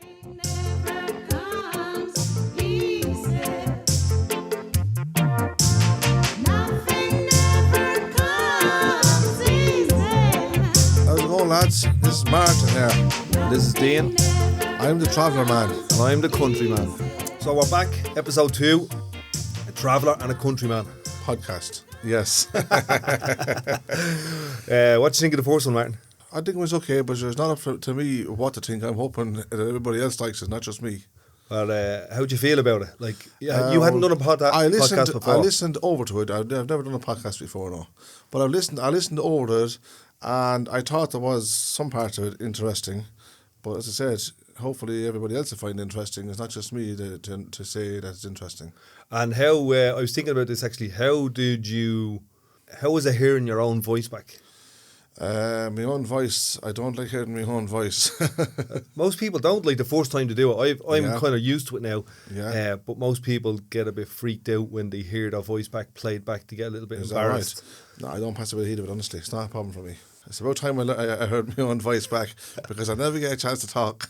How's it going, lads? This is Martin here. This is Dean. I'm the traveller man. And I'm the countryman. So we're back, episode 2, a traveller and a countryman. Podcast. Yes. What do you think of the first one, Martin? I think it was okay, but it's not up to me what to think. I'm hoping that everybody else likes it, not just me. Well, how do you feel about it? Like, you hadn't done a podcast before. I listened over to it. I've never done a podcast before, no. But I listened over to it, and I thought there was some parts of it interesting. But as I said, hopefully everybody else will find it interesting. It's not just me to say that it's interesting. And how, I was thinking about this actually, how was it hearing your own voice back? My own voice, I don't like hearing my own voice. Most people don't like the first time to do it. I'm kind of used to it now. Yeah. But most people get a bit freaked out when they hear their voice back played back. They get a little bit embarrassed. Right? No, I don't pass a bit of heat of it, honestly. It's not a problem for me. It's about time I heard my own voice back because I never get a chance to talk.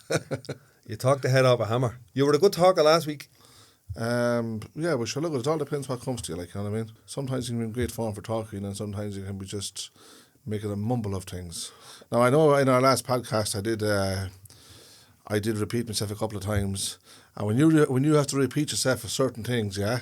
You talked the head off a hammer. You were a good talker last week. Yeah, but sure, look, it all depends what comes to you, like, you know what I mean? Sometimes you can be in great form for talking and sometimes you can be just making a mumble of things. Now, I know in our last podcast I did repeat myself a couple of times, and when you have to repeat yourself for certain things, yeah,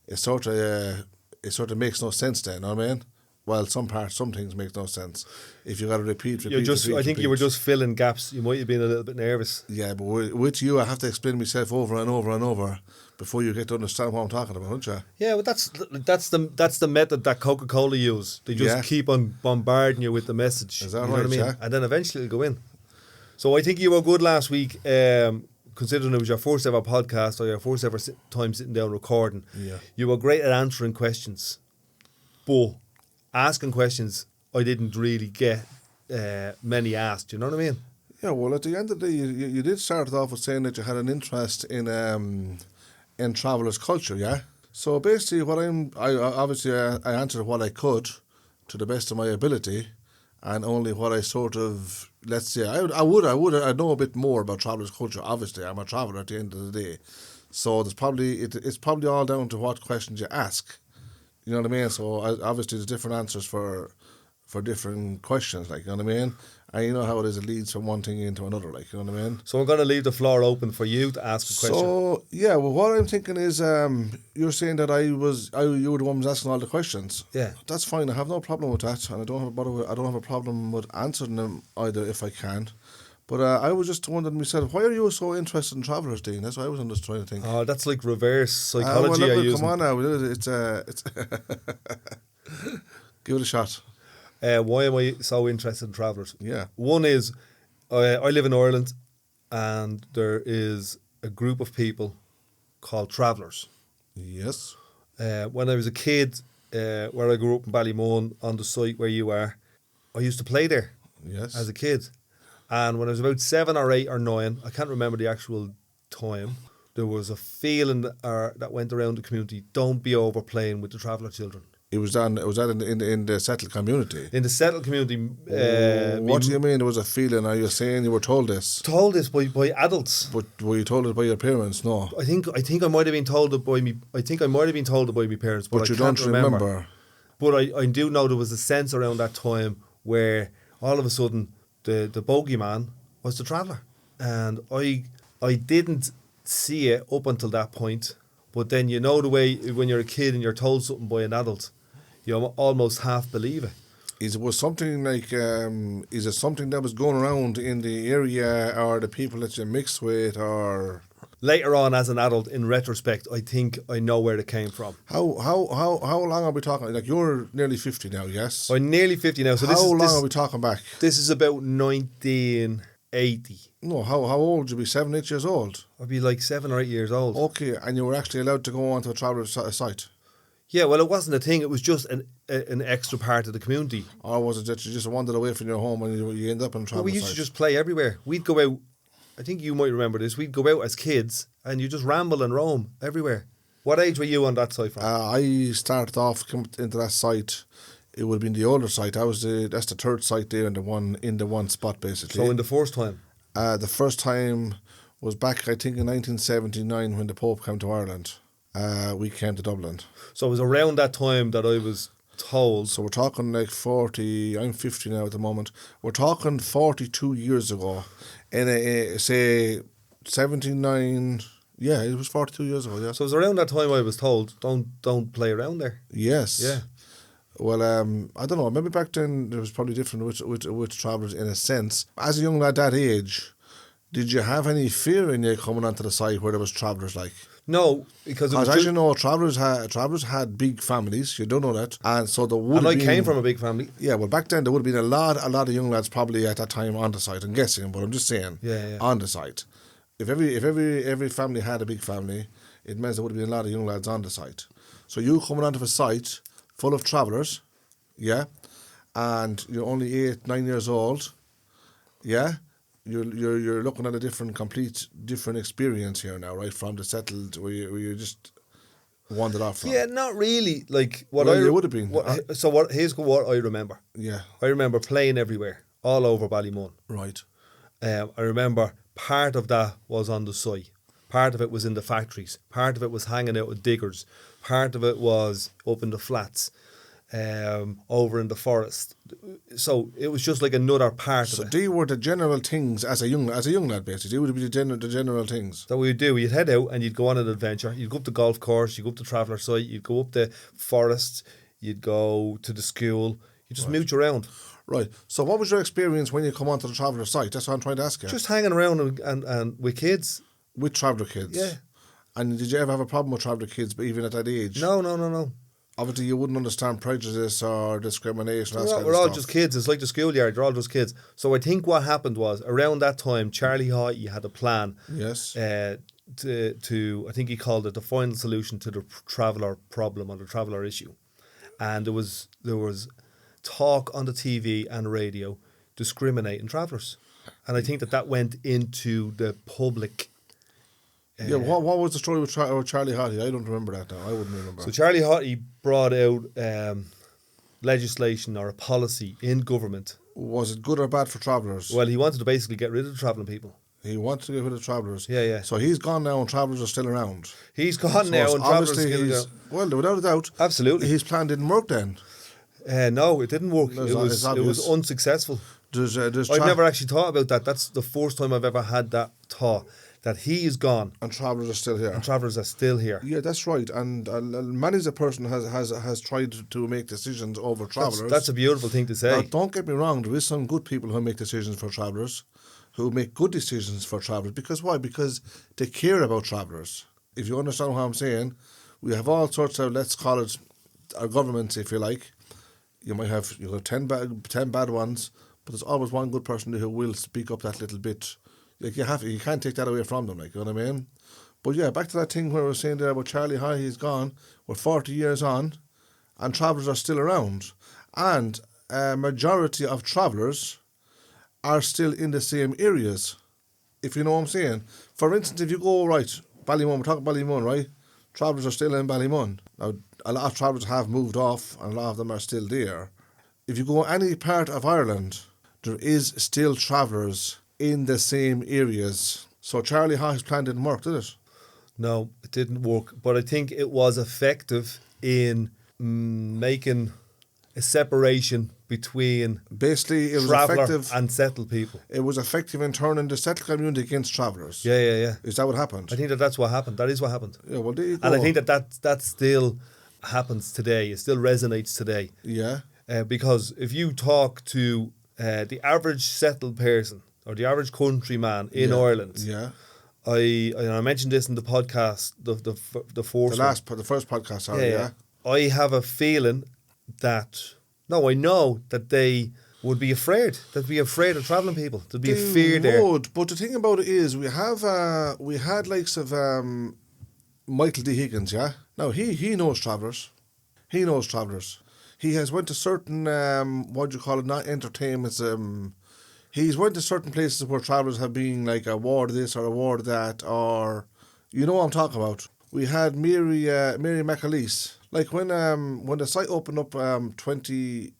it sort of makes no sense then, you know what I mean? Well, some things make no sense. If you got to repeat. I think you were just filling gaps. You might have been a little bit nervous. Yeah, but with you, I have to explain myself over and over and over before you get to understand what I'm talking about, don't you? Yeah, but that's the method that Coca-Cola use. They just keep on bombarding you with the message. Is that you know right? what I mean? Yeah. And then eventually it'll go in. So I think you were good last week, considering it was your first ever podcast or your first ever time sitting down recording. Yeah. You were great at answering questions, but asking questions I didn't really get many asked. You know what I mean? Yeah. Well, at the end of the day, you did start off with saying that you had an interest in travellers' culture. Yeah. So basically, I answered what I could to the best of my ability, and only what I sort of, let's say, I know a bit more about travellers' culture. Obviously, I'm a traveller at the end of the day, so it's probably all down to what questions you ask. You know what I mean? So obviously there's different answers for different questions, like, you know what I mean? And you know how it is, it leads from one thing into another, like, you know what I mean? So we're going to leave the floor open for you to ask a question. So, yeah, well, what I'm thinking is, you're saying that you were the one who was asking all the questions. Yeah. That's fine, I have no problem with that, and I don't have a problem with answering them either if I can. But I was just wondering myself, why are you so interested in travellers, Dean? That's what I was just trying to think. Oh, that's like reverse psychology. Come on now, it's give it a shot. Why am I so interested in travellers? Yeah. One is, I live in Ireland, and there is a group of people called travellers. Yes. When I was a kid, where I grew up in Ballymun, on the site where you are, I used to play there. Yes. As a kid. And when I was about 7 or 8 or 9, I can't remember the actual time, there was a feeling that went around the community, don't be overplaying with the traveller children. It was that in the settled community? In the settled community. What do you mean there was a feeling? Are you saying you were told this? Told this by adults. But were you told it by your parents? No. I think I might have been told it by me. I think I might have been told it by my parents, but you I can't don't remember. But I do know there was a sense around that time where all of a sudden the bogeyman was the traveller, and I didn't see it up until that point. But then you know the way when you're a kid and you're told something by an adult, you almost half believe it. Is it something that was going around in the area, or the people that you mixed with, or? Later on, as an adult, in retrospect, I think I know where it came from. How long are we talking? Like, you're nearly 50 now, yes? I'm nearly 50 now. So how long are we talking back? This is about 1980. No, how old would you be? 7, 8 years old? I'd be like 7 or 8 years old. Okay, and you were actually allowed to go onto a traveller's site? Yeah, well, it wasn't a thing. It was just an extra part of the community. Or was it that you just wandered away from your home and you end up on a traveller's site? We used to just play everywhere. We'd go out. I think you might remember this. We'd go out as kids and you just ramble and roam everywhere. What age were you on that site from? I started off coming into that site. It would have been the older site. That's the third site there in the one spot, basically. So in the first time? The first time was back, I think, in 1979 when the Pope came to Ireland. We came to Dublin. So it was around that time that I was told. So we're talking like 40, I'm 50 now at the moment. We're talking 42 years ago. In say 79, yeah, it was 42 years ago, yeah. So it was around that time I was told, don't play around there. Yes. Yeah. Well, I don't know. Maybe back then it was probably different with travellers in a sense. As a young lad that age, did you have any fear in you coming onto the site where there was travellers like? No, because it was As you know, travellers had big families. You don't know that, and so there would. And have I been, came from a big family. Yeah, well, back then there would have been a lot of young lads probably at that time on the site. I'm guessing, but I'm just saying. Yeah. On the site, if every family had a big family, it means there would have been a lot of young lads on the site. So you coming onto a site full of travellers, yeah, and you're only 8, 9 years old, yeah. You're looking at a complete different experience here now, right? From the settled where you just wandered off from. Yeah, not really. Like what Well, it would have been. Here's what I remember. Yeah. I remember playing everywhere, all over Ballymun. Right. I remember part of that was on the site. Part of it was in the factories. Part of it was hanging out with diggers. Part of it was up in the flats, over in the forest. So it was just like another part of it. So they were the general things as a young lad, basically. They would be the general things. That what you'd do, you'd head out and you'd go on an adventure. You'd go up the golf course, you'd go up the traveller site, you'd go up the forest, you'd go to the school. You just mooch around. Right. So what was your experience when you come onto the traveller site? That's what I'm trying to ask you. Just hanging around and with kids. With traveller kids? Yeah. And did you ever have a problem with traveller kids, but even at that age? No. Obviously, you wouldn't understand prejudice or discrimination. We're all just kids. It's like the schoolyard. They're all just kids. So I think what happened was, around that time, Charlie Haughey had a plan. Yes. To I think he called it the final solution to the traveller problem or the traveller issue. And there was talk on the TV and radio discriminating travellers. And I think that went into the public. What was the story with Charlie Haughey? I don't remember that now. I wouldn't remember. So Charlie Haughey brought out legislation or a policy in government. Was it good or bad for travellers? Well, he wanted to basically get rid of the travelling people. He wanted to get rid of travellers. Yeah. So he's gone now and travellers are still around. He's gone now and travellers are still around. Well, without a doubt. Absolutely. His plan didn't work then. No, it didn't work. It was unsuccessful. I've never actually thought about that. That's the first time I've ever had that thought. That he is gone. And travellers are still here. And travellers are still here. Yeah, that's right. And many's a person has tried to make decisions over travellers. That's a beautiful thing to say. Now, don't get me wrong, there is some good people who make decisions for travellers, who make good decisions for travellers. Because why? Because they care about travellers. If you understand what I'm saying, we have all sorts of, let's call it, our governments, if you like. You have 10 bad ones, but there's always one good person who will speak up that little bit. Like you can't take that away from them, like, you know what I mean? But yeah, back to that thing where we were saying there about Charlie Haughey, he's gone, we're 40 years on, and travellers are still around. And a majority of travellers are still in the same areas, if you know what I'm saying. For instance, if you go, right, Ballymun, we're talking Ballymun, right? Travellers are still in Ballymun. Now, a lot of travellers have moved off, and a lot of them are still there. If you go any part of Ireland, there is still travellers in the same areas. So Charlie Haughey's plan didn't work, did it? No, it didn't work. But I think it was effective in making a separation between basically it was traveller effective and settled people. It was effective in turning the settled community against travellers. Yeah. Is that what happened? I think that's what happened. That is what happened. Yeah, well, there you go. And I think that still happens today. It still resonates today. Yeah. Because if you talk to the average settled person or the average countryman in Ireland, I mentioned this in the podcast, the first podcast. Sorry, yeah. I have a feeling that I know that they would be afraid. They'd be afraid of travelling people. There'd be a fear there. But the thing about it is, we had likes of Michael D. Higgins. Yeah. Now he knows travellers. He knows travellers. He has went to certain what do you call it? Not entertainments. He's went to certain places where travellers have been like awarded this or awarded that, or you know what I'm talking about. We had Mary McAleese. Like when the site opened up, the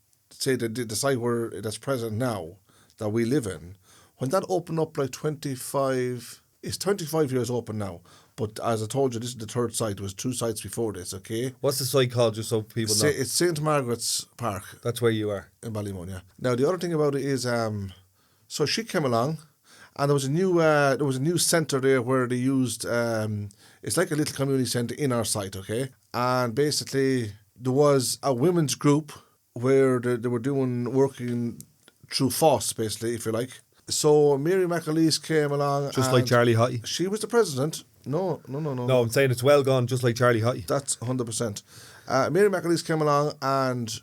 site where that's present now that we live in, when that opened up like 25 It's 25 years open now. But as I told you, this is the third site. There was 2 sites before this, okay? What's the site called, just so people know? It's St. Margaret's Park That's where you are. in Ballymun, yeah. Now, the other thing about it is, so she came along, and there was a new centre there where they used, it's like a little community centre in our site, okay? And basically, there was a women's group where they were working through FOSS, basically, if you like. So Mary McAleese came along. Just like Charlie Haughey. She was the president. No. No, I'm saying it's well gone, just like Charlie Haughey. That's 100%. Mary McAleese came along, and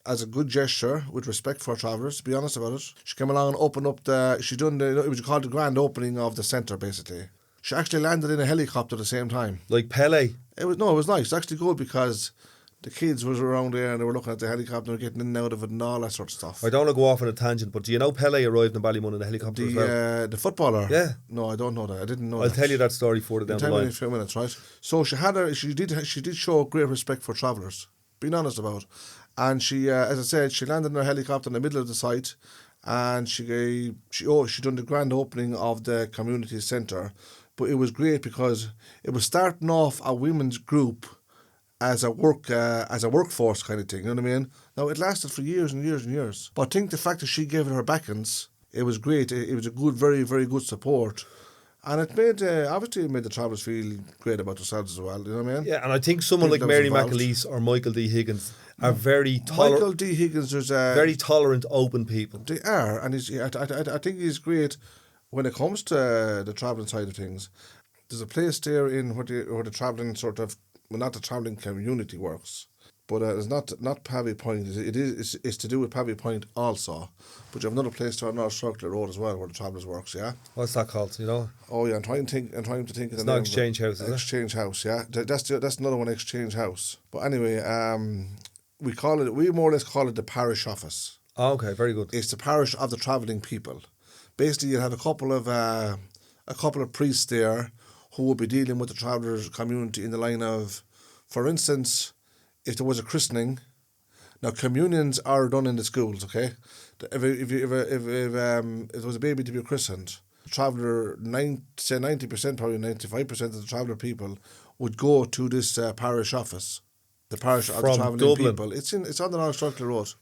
as a good gesture, with respect for travellers, to be honest about it, she came along and opened up it was called the grand opening of the centre, basically. She actually landed in a helicopter at the same time. Like Pele. It was nice. It's actually good because the kids was around there and they were looking at the helicopter and getting in and out of it and all that sort of stuff. I don't want to go off on a tangent, but do you know Pele arrived in Ballymun in a helicopter as well? The footballer? Yeah. No, I don't know that. I didn't know I'll that. tell you that story further down the Tell me in line. a few minutes, right? So she did show great respect for travellers, being honest about it. And she, as I said, she landed in her helicopter in the middle of the site, and she done the grand opening of the community centre. But it was great because it was starting off a women's group as a workforce kind of thing, you know what I mean? Now, it lasted for years and years and years. But I think the fact that she gave it her backings, it was great. It was a good, very, very good support. And it made, obviously, it made the travellers feel great about themselves as well, you know what I mean? Yeah, and I think someone like That was Mary involved. McAleese or Michael D. Higgins are very Michael D. Higgins, very tolerant, open people. they are, and I think he's great when it comes to the travelling side of things. There's a place there in where the travelling sort of, well, not the travelling community works, but it's not Pavy Point. It's to do with Pavy Point also. But you have another place there on North Circular Road as well where the travellers works, yeah? What's that called, you know? Oh, yeah, I'm trying to think of It's the not name. Exchange House, is it? Exchange House, yeah. That's another one, Exchange House. But anyway, we more or less call it the parish office. Oh, okay, very good. It's the parish of the travelling people. Basically, you have a couple of priests there who will be dealing with the travellers community in the line of, for instance, if there was a christening. Now, communions are done in the schools, okay? If there was a baby to be christened, the traveller, say 90%, probably 95% of the traveller people would go to this parish office. The parish of the From travelling Dublin. people. It's on the North Circular Road.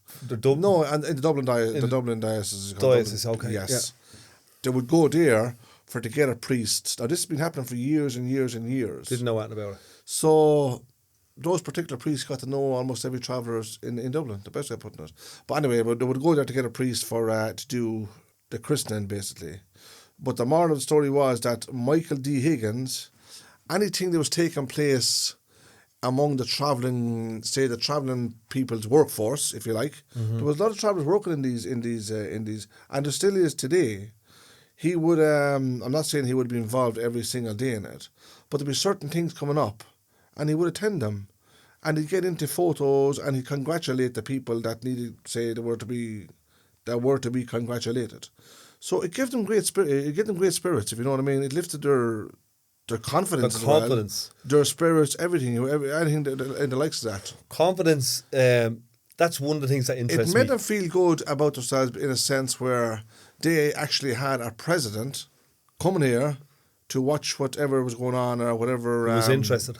No, And in the Dublin diocese. Diocese, okay, Yes. yeah. They would go there to get a priest. Now, this has been happening for years and years and years. didn't know anything about it. So those particular priests got to know almost every traveller in Dublin, the best way of putting it. But anyway, they would go there to get a priest for to do the christening, basically. But the moral of the story was that Michael D. Higgins, anything that was taking place among the travelling people's workforce, if you like, there was a lot of travellers working in these, and there still is today. He would, I'm not saying he would be involved every single day in it, but there'd be certain things coming up, and he would attend them, and he'd get into photos, and he'd congratulate the people that needed, say, that were to be congratulated. So it gave them great spirit. It gave them great spirits, if you know what I mean. It lifted their confidence, The as well, confidence. their spirits, anything in the likes of that. Confidence, that's one of the things that It interests made me. them feel good about themselves in a sense where they actually had a president coming here to watch whatever was going on or whatever. He was interested.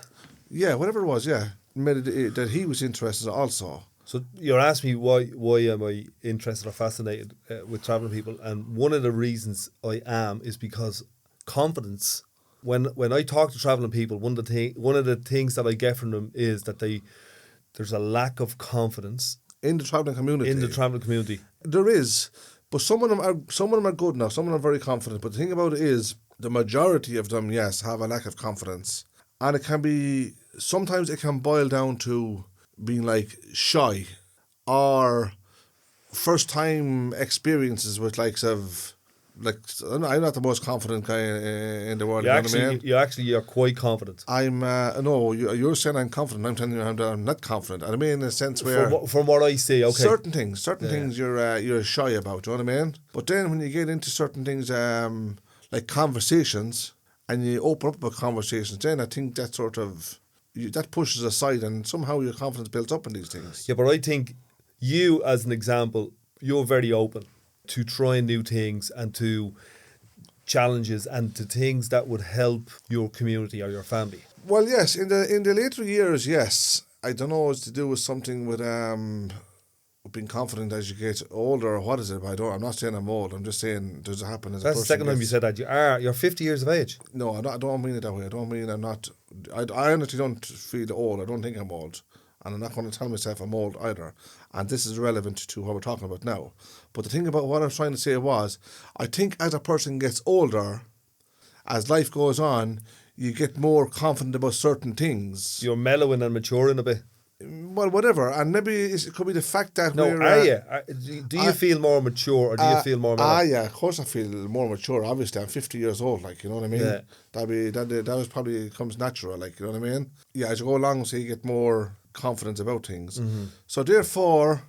Yeah, whatever it was, yeah. Made it that he was interested also. So you're asking me why am I interested or fascinated with travelling people, and one of the reasons I am is because confidence. When I talk to travelling people, one of the things that I get from them is that there's a lack of confidence In the travelling community. in the travelling community. There is, but some of them are good now. Some of them are very confident. But the thing about it is, the majority of them, yes, have a lack of confidence, and sometimes it can boil down to being like shy, or first time experiences with I'm not the most confident guy in the world. You know what I mean? You're quite confident. I'm no. You're saying I'm confident. I'm telling you I'm not confident. I mean, in a sense where From what I see, okay. certain things you're shy about. You know what I mean? But then when you get into certain things, like conversations, and you open up about conversations, then I think that that pushes aside, and somehow your confidence builds up in these things. Yeah, but I think you, as an example, you're very open to trying new things and to challenges and to things that would help your community or your family? Well, yes, in the later years, yes. I don't know, it's to do with something with being confident as you get older, or what is it? I'm not saying I'm old. I'm just saying, does it happen as a That's person? the second time you said that. You're 50 years of age. No, I don't mean it that way. I don't mean I'm not. I honestly don't feel old. I don't think I'm old. And I'm not going to tell myself I'm old either. And this is relevant to what we're talking about now. But the thing about what I was trying to say was, I think as a person gets older, as life goes on, you get more confident about certain things. You're mellowing and maturing a bit. Well, whatever. And maybe it could be the fact that No, we're... are you? Do you feel more mature or do you feel more mellow? Yeah, of course I feel more mature. Obviously, I'm 50 years old, like, you know what I mean? Yeah. That was probably comes natural, like, you know what I mean? Yeah, as you go along, so you get more confidence about things. Mm-hmm. So therefore,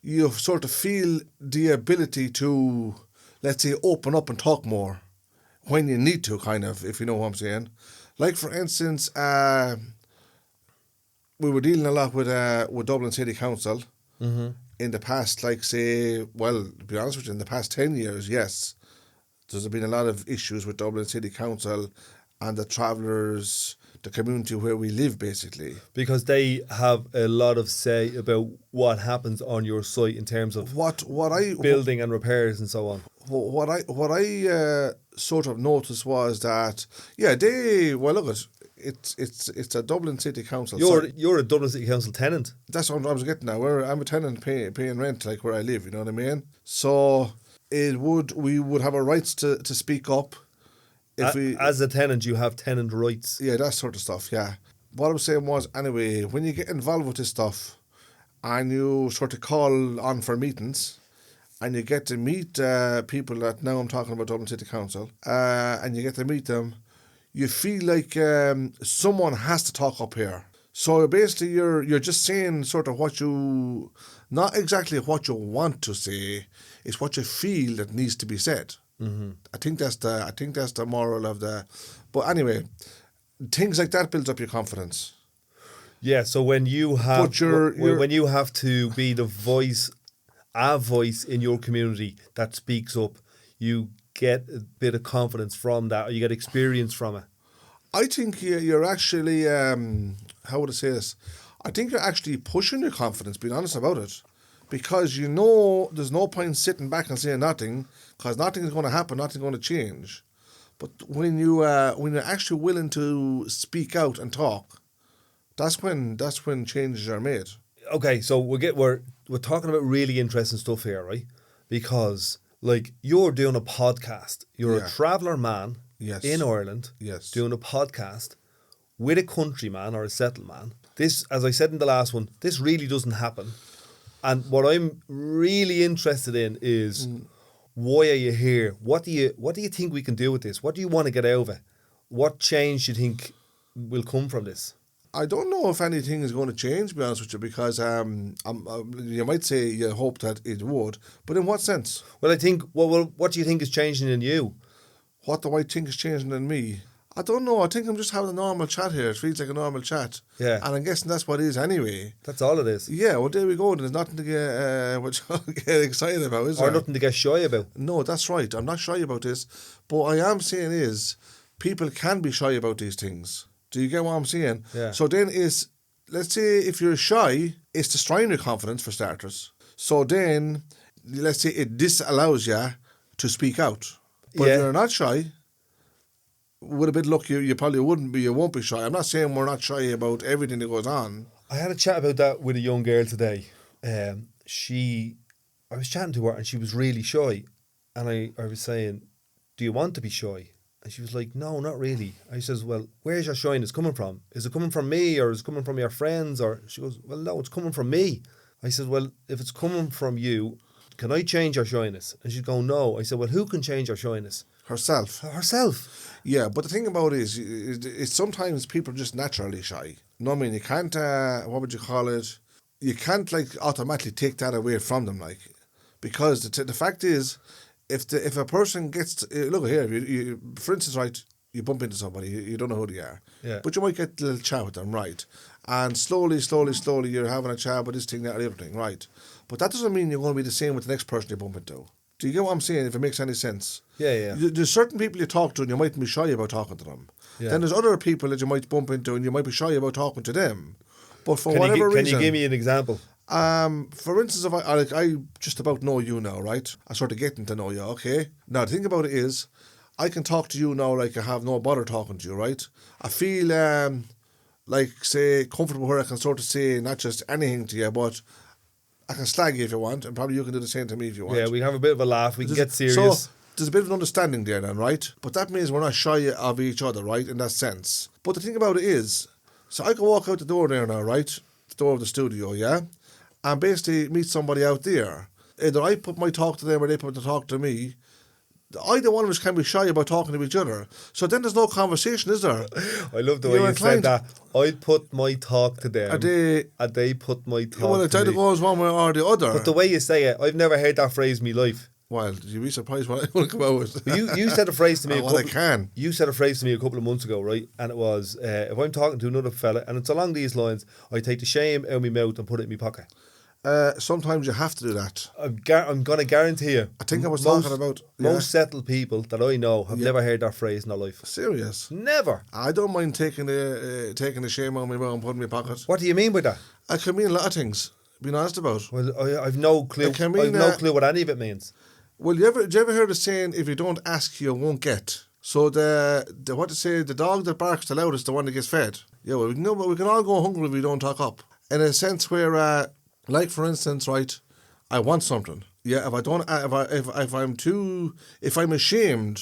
you sort of feel the ability to, let's say, open up and talk more when you need to, kind of, if you know what I'm saying. Like, for instance, we were dealing a lot with Dublin City Council in the past, like, say, well, to be honest with you, in the past 10 years, yes, there's been a lot of issues with Dublin City Council and the travellers, the community where we live, basically. Because they have a lot of say about what happens on your site in terms of building and repairs and so on. What I sort of noticed was that, yeah, it's a Dublin City Council. You're a Dublin City Council tenant. That's what I was getting at. I'm a tenant paying rent, like where I live. You know what I mean? So we would have a rights to speak up. As a tenant, you have tenant rights. Yeah, that sort of stuff. Yeah. What I was saying was, anyway, when you get involved with this stuff, and you sort of call on for meetings, and you get to meet people that now I'm talking about Dublin City Council, and you get to meet them. You feel like someone has to talk up here. So basically you're just saying sort of not exactly what you want to say, it's what you feel that needs to be said. Mm-hmm. I think that's the moral of the... But anyway, things like that builds up your confidence. Yeah, so when you have when you have to be a voice in your community that speaks up, you get a bit of confidence from that, or you get experience from it. I think you're actually, how would I say this? I think you're actually pushing your confidence, being honest about it. Because you know there's no point sitting back and saying nothing, because nothing is going to happen, nothing's going to change. But when you're actually willing to speak out and talk, that's when changes are made. Okay, so we're talking about really interesting stuff here, right? Because like you're doing a podcast, you're a traveller man in Ireland, doing a podcast with a countryman or a settled man. This, as I said in the last one, this really doesn't happen. And what I'm really interested in is why are you here? What do you think we can do with this? What do you want to get out of it? What change do you think will come from this? I don't know if anything is going to change, to be honest with you, because you might say you hope that it would, but in what sense? Well, I think, what do you think is changing in you? What do I think is changing in me? I don't know. I think I'm just having a normal chat here. It feels like a normal chat. Yeah. And I'm guessing that's what it is anyway. That's all it is. Yeah, well, there we go. There's nothing to get excited about, is there? Or nothing to get shy about. No, that's right. I'm not shy about this. But what I am saying is, people can be shy about these things. Do you get what I'm saying? Yeah. So then let's say if you're shy, it's destroying your confidence for starters. So then, let's say it disallows you to speak out. But if you're not shy, with a bit of luck, you probably won't be shy. I'm not saying we're not shy about everything that goes on. I had a chat about that with a young girl today. I was chatting to her and she was really shy. And I was saying, do you want to be shy? And she was like, no, not really. I says, well, where's your shyness coming from? Is it coming from me or is it coming from your friends? Or she goes, well, no, it's coming from me. I said, well, if it's coming from you, can I change your shyness? And she's going, no. I said, well, who can change your shyness? Herself. Yeah, but the thing about it is sometimes people are just naturally shy. You know what I mean? You can't, what would you call it? You can't like automatically take that away from them, like, because the fact is, if a person gets look here, you for instance, right, you bump into somebody, you don't know who they are, but you might get a little chat with them, right? And slowly, you're having a chat with this thing, that, or the other thing, right? But that doesn't mean you're going to be the same with the next person you bump into. Do you get what I'm saying, if it makes any sense? Yeah. There's certain people you talk to and you might be shy about talking to them. Yeah. Then there's other people that you might bump into and you might be shy about talking to them. But for whatever reason... Can you give me an example? For instance, if I just about know you now, right? I sort of getting to know you, okay? Now, the thing about it is, I can talk to you now like I have no bother talking to you, right? I feel, like, say, comfortable where I can sort of say not just anything to you, but I can slag you if you want, and probably you can do the same to me if you want. Yeah, we have a bit of a laugh. We can get serious. So, there's a bit of an understanding there then, right? But that means we're not shy of each other, right, in that sense. But the thing about it is, so I can walk out the door there now, right? The door of the studio, yeah? And basically meet somebody out there. Either I put my talk to them or they put the talk to me. Either one of us can be shy about talking to each other. So then there's no conversation, is there? I love the way you said that. I put my talk to them and they put my talk to me. Well, it either goes one way or the other. But the way you say it, I've never heard that phrase in my life. Well, you'd be surprised what I want to come out with. You said a phrase to me. You said a phrase to me a couple of months ago, right? And it was, if I'm talking to another fella, and it's along these lines, I take the shame out of my mouth and put it in my pocket. Sometimes you have to do that. I'm going to guarantee you. I think I was talking about... Most settled people that I know have never heard that phrase in their life. Serious? Never. I don't mind taking the shame out of my mouth and putting it in my pocket. What do you mean by that? It can mean a lot of things, being honest about. Well, I've no clue. I've no clue what any of it means. Well, do you ever hear the saying, if you don't ask, you won't get? So what to say, the dog that barks the loudest, the one that gets fed. Yeah, well, we can all go hungry if we don't talk up. In a sense where, like for instance, right, I want something. Yeah, if I'm ashamed,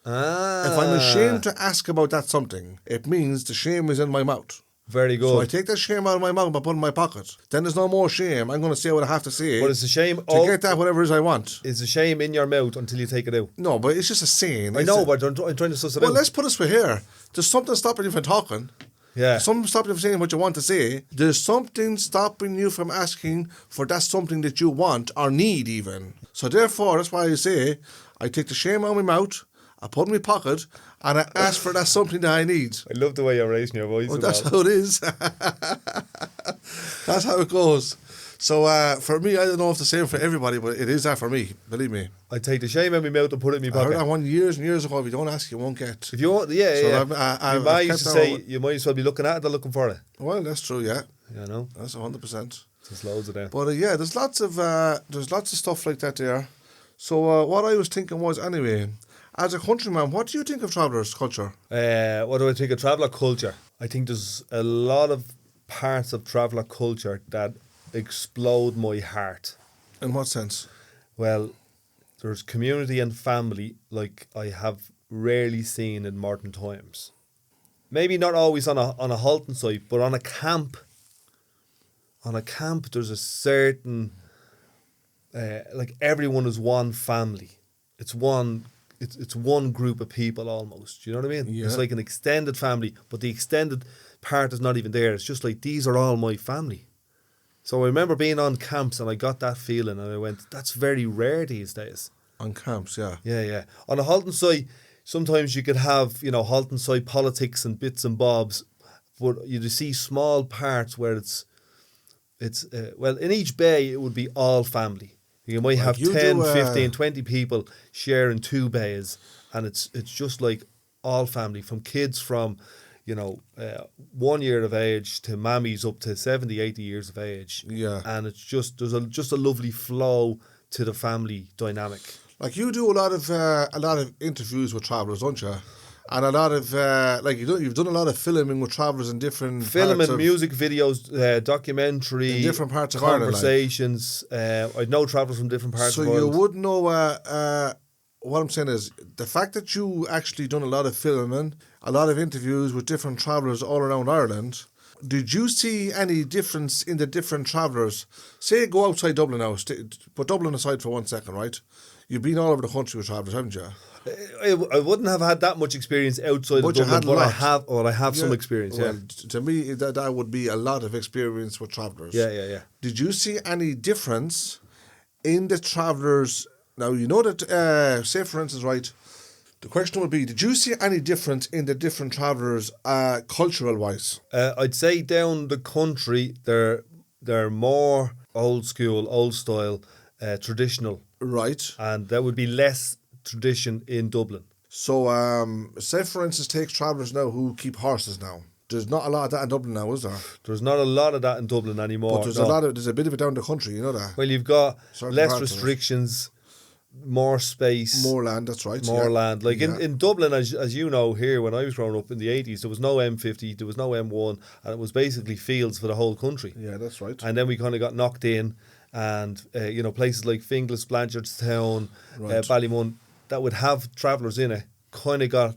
if I'm ashamed to ask about that something, it means the shame is in my mouth. Very good. So I take that shame out of my mouth and put it in my pocket. Then there's no more shame. I'm going to say what I have to say. But it's a shame to get that whatever it is I want. It's a shame in your mouth until you take it out. No, but it's just a saying. I know, but I'm trying to suss it out. Well, let's put it this way here. There's something stopping you from talking. Yeah. Something stopping you from saying what you want to say. There's something stopping you from asking for that something that you want or need even. So therefore, that's why I say, I take the shame out of my mouth, I put it in my pocket, and I ask for that something that I need. I love the way you're raising your voice. Well, that's how it is. That's how it goes. So for me, I don't know if it's the same for everybody, but it is that for me. Believe me. I take the shame out of my mouth and put it in my pocket. I heard that one years and years ago. If you don't ask, you won't get. If you want, yeah. Your ma used to say you might as well be looking at it than looking for it. Well, that's true. Yeah. You know. That's 100%. There's loads of them. But yeah, there's lots of stuff like that there. So what I was thinking was, anyway, as a countryman, what do you think of travellers' culture? What do I think of traveller culture? I think there's a lot of parts of traveller culture that explode my heart. In what sense? Well, there's community and family like I have rarely seen in modern times. Maybe not always on a halting site, but on a camp. On a camp, there's a certain like everyone is one family. It's one group of people almost. Do you know what I mean? Yeah. It's like an extended family, but the extended part is not even there. It's just like, these are all my family. So I remember being on camps and I got that feeling and I went, that's very rare these days. On camps, yeah. Yeah. On a halting site, sometimes you could have, halting site politics and bits and bobs, but you see small parts where it's well, in each bay it would be all family. You might have 10, 15, 20 people sharing 2 bays, and it's just like all family, from kids from 1 year of age to mammies up to 70, 80 years of age. Yeah. And it's there's a lovely flow to the family dynamic. Like, you do a lot of interviews with travellers, don't you? And a lot of you've done a lot of filming with travellers in different filming, music videos, documentary, in different parts of conversations. Ireland, I know travellers from different parts of Ireland. So you would know. What I'm saying is, the fact that you actually done a lot of filming, a lot of interviews with different travellers all around Ireland. Did you see any difference in the different travellers? Say, go outside Dublin now, put Dublin aside for 1 second, right? You've been all over the country with travellers, haven't you? I wouldn't have had that much experience outside of Dublin, but I have some experience. Well, to me, that would be a lot of experience with travellers. Yeah. Did you see any difference in the travellers? Now, you know that, say for instance, right, the question would be, did you see any difference in the different travellers cultural-wise? I'd say down the country, they're more old school, old style, traditional Right. and there would be less tradition in Dublin. So, say for instance, take travellers now who keep horses now. There's not a lot of that in Dublin now, is there? There's not a lot of that in Dublin anymore. But there's no. there's a bit of it down the country, you know that? Well, you've got Certain less parts of it. restrictions, more space, More land, that's right. more yeah. land. Like Yeah. in Dublin, as you know, here when I was growing up in the 80s, there was no M50, there was no M1, and it was basically fields for the whole country. Yeah, that's right. And then we kind of got knocked in, and places like Finglas, Blanchardstown, Right. Ballymun, that would have travellers in it, kind of got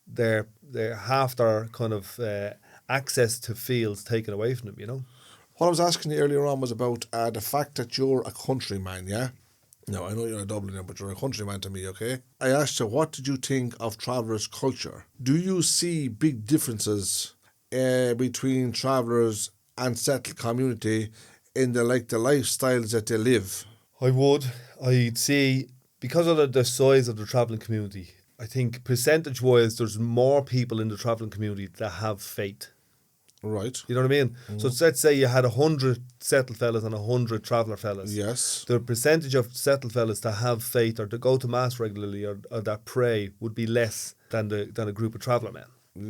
their half their kind of access to fields taken away from them. You know. What I was asking you earlier on was about the fact that you're a countryman, yeah? No, I know you're a Dubliner, but you're a countryman to me, okay? I asked you, what did you think of travellers' culture? Do you see big differences between travellers and settled community in the lifestyles that they live? I would. I'd say, because of the size of the travelling community, I think percentage-wise, there's more people in the travelling community that have faith. Right. You know what I mean? So let's say you had 100 settled fellas and 100 traveller fellas. Yes. The percentage of settled fellas that have faith or to go to mass regularly or that pray would be less than a group of traveller men,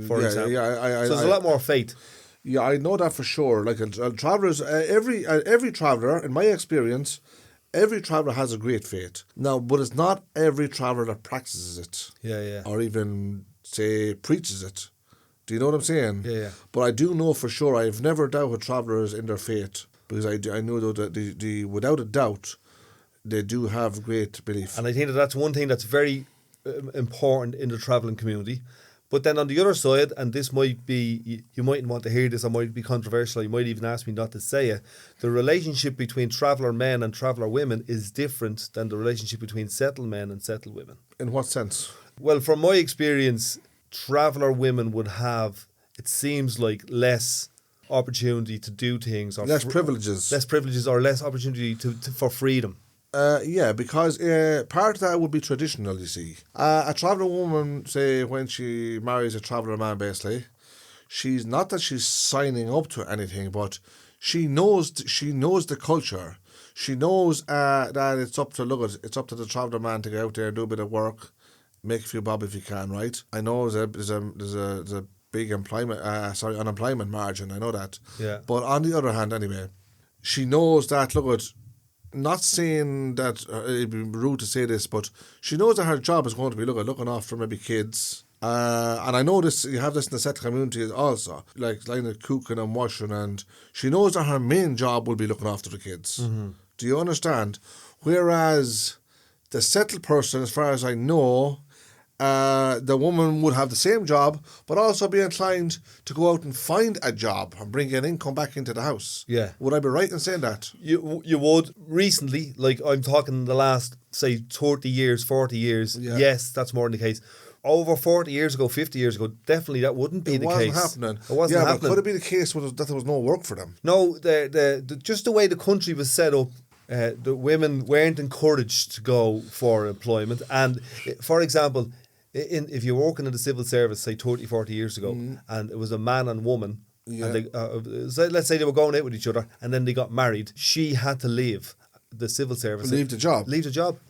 for example. Yeah, so there's a lot more faith. Yeah, I know that for sure. Like travellers, every traveller, in my experience, every traveller has a great faith. Now, but it's not every traveller that practices it. Yeah. Or even, say, preaches it. Do you know what I'm saying? Yeah. But I do know for sure, I've never doubted travellers in their faith, because I know though that the without a doubt, they do have great belief. And I think that's one thing that's very important in the travelling community. But then on the other side, and this might be, you mightn't want to hear this, or might be controversial, you might even ask me not to say it, the relationship between traveller men and traveller women is different than the relationship between settled men and settled women. In what sense? Well, from my experience, traveller women would have, it seems like, less opportunity to do things. Or Less privileges. Less privileges or less opportunity for freedom. Yeah, because part of that would be traditional, you see. A traveller woman, say, when she marries a traveller man, basically, she's not that she's signing up to anything, but she knows the culture. She knows that it's up to the traveller man to go out there, do a bit of work, make a few bob if you can, right? I know there's a big unemployment margin. I know that. Yeah. But on the other hand, anyway, she knows that. Not saying that it'd be rude to say this, but she knows that her job is going to be looking after maybe kids. And I know this, you have this in the settled community also, like cooking and washing, and she knows that her main job will be looking after the kids. Mm-hmm. Do you understand? Whereas the settled person, as far as I know, the woman would have the same job, but also be inclined to go out and find a job and bring an income back into the house. Yeah. Would I be right in saying that? You would. Recently, like I'm talking the last, say, 30 years, 40 years, yes, that's more than the case. Over 40 years ago, 50 years ago, definitely that wouldn't be the case. It wasn't happening. It wasn't happening. But could it be the case that there was no work for them? No, just the way the country was set up, the women weren't encouraged to go for employment. And, for example, if you're working in the civil service, say 30, 40 years ago, and it was a man and woman, and they, let's say they were going out with each other, and then they got married, she had to leave the civil service. Leave the job.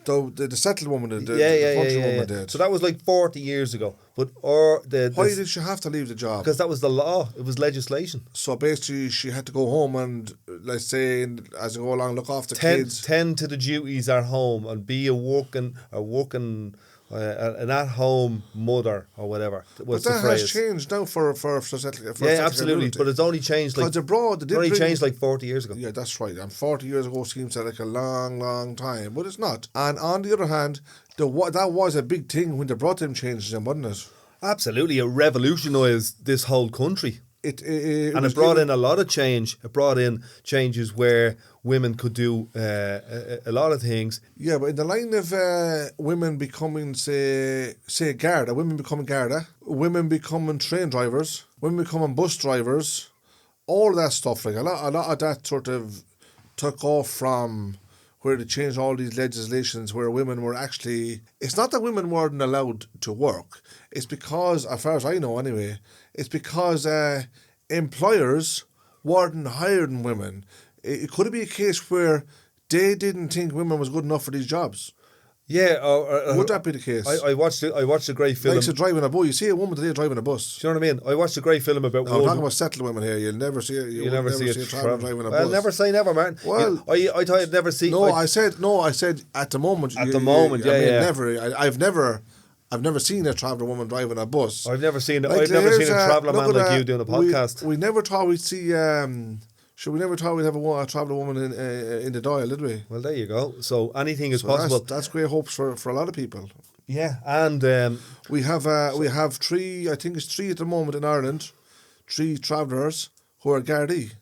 So the settled woman did. The country woman did. So that was like 40 years ago. But why did she have to leave the job? Because that was the law. It was legislation. So basically, she had to go home and, let's say, as you go along, look after kids. Tend to the duties at home and be an at-home mother or whatever. But that has changed now for absolutely. But it's only changed like 40 years ago. Yeah, that's right. And 40 years ago seems like a long, long time, but it's not. And on the other hand, that was a big thing when they brought them changes in, wasn't it? Absolutely, it revolutionised this whole country. It brought in a lot of change. It brought in changes where women could do a lot of things. Yeah, but in the line of women becoming, say Garda, women becoming Garda, women becoming train drivers, women becoming bus drivers, all that stuff, like a lot of that sort of took off from where they changed all these legislations where women were actually... It's not that women weren't allowed to work. It's because, as far as I know anyway, it's because employers weren't hiring women. It could be a case where they didn't think women was good enough for these jobs. Yeah, Would that be the case? I watched a great film. Like driving a bus. You see a woman today driving a bus. Do you know what I mean? I watched a great film about. No, I'm talking about settling women here. You'll never see. You'll never see a traveller driving a bus. Well, never say never, man. Well, I thought I'd never see. No, I said at the moment. At the moment, yeah. Never. I've never seen a traveller woman driving a bus. I've never seen. Like, I've never seen a traveller man like that. you doing a podcast. We never thought we'd see. We never thought we'd have a traveller woman in the dial, did we? Well, there you go. So anything is So possible. That's great hopes for a lot of people. Yeah, and we have three. I think it's three at the moment in Ireland. 3 travellers who are Gardaí.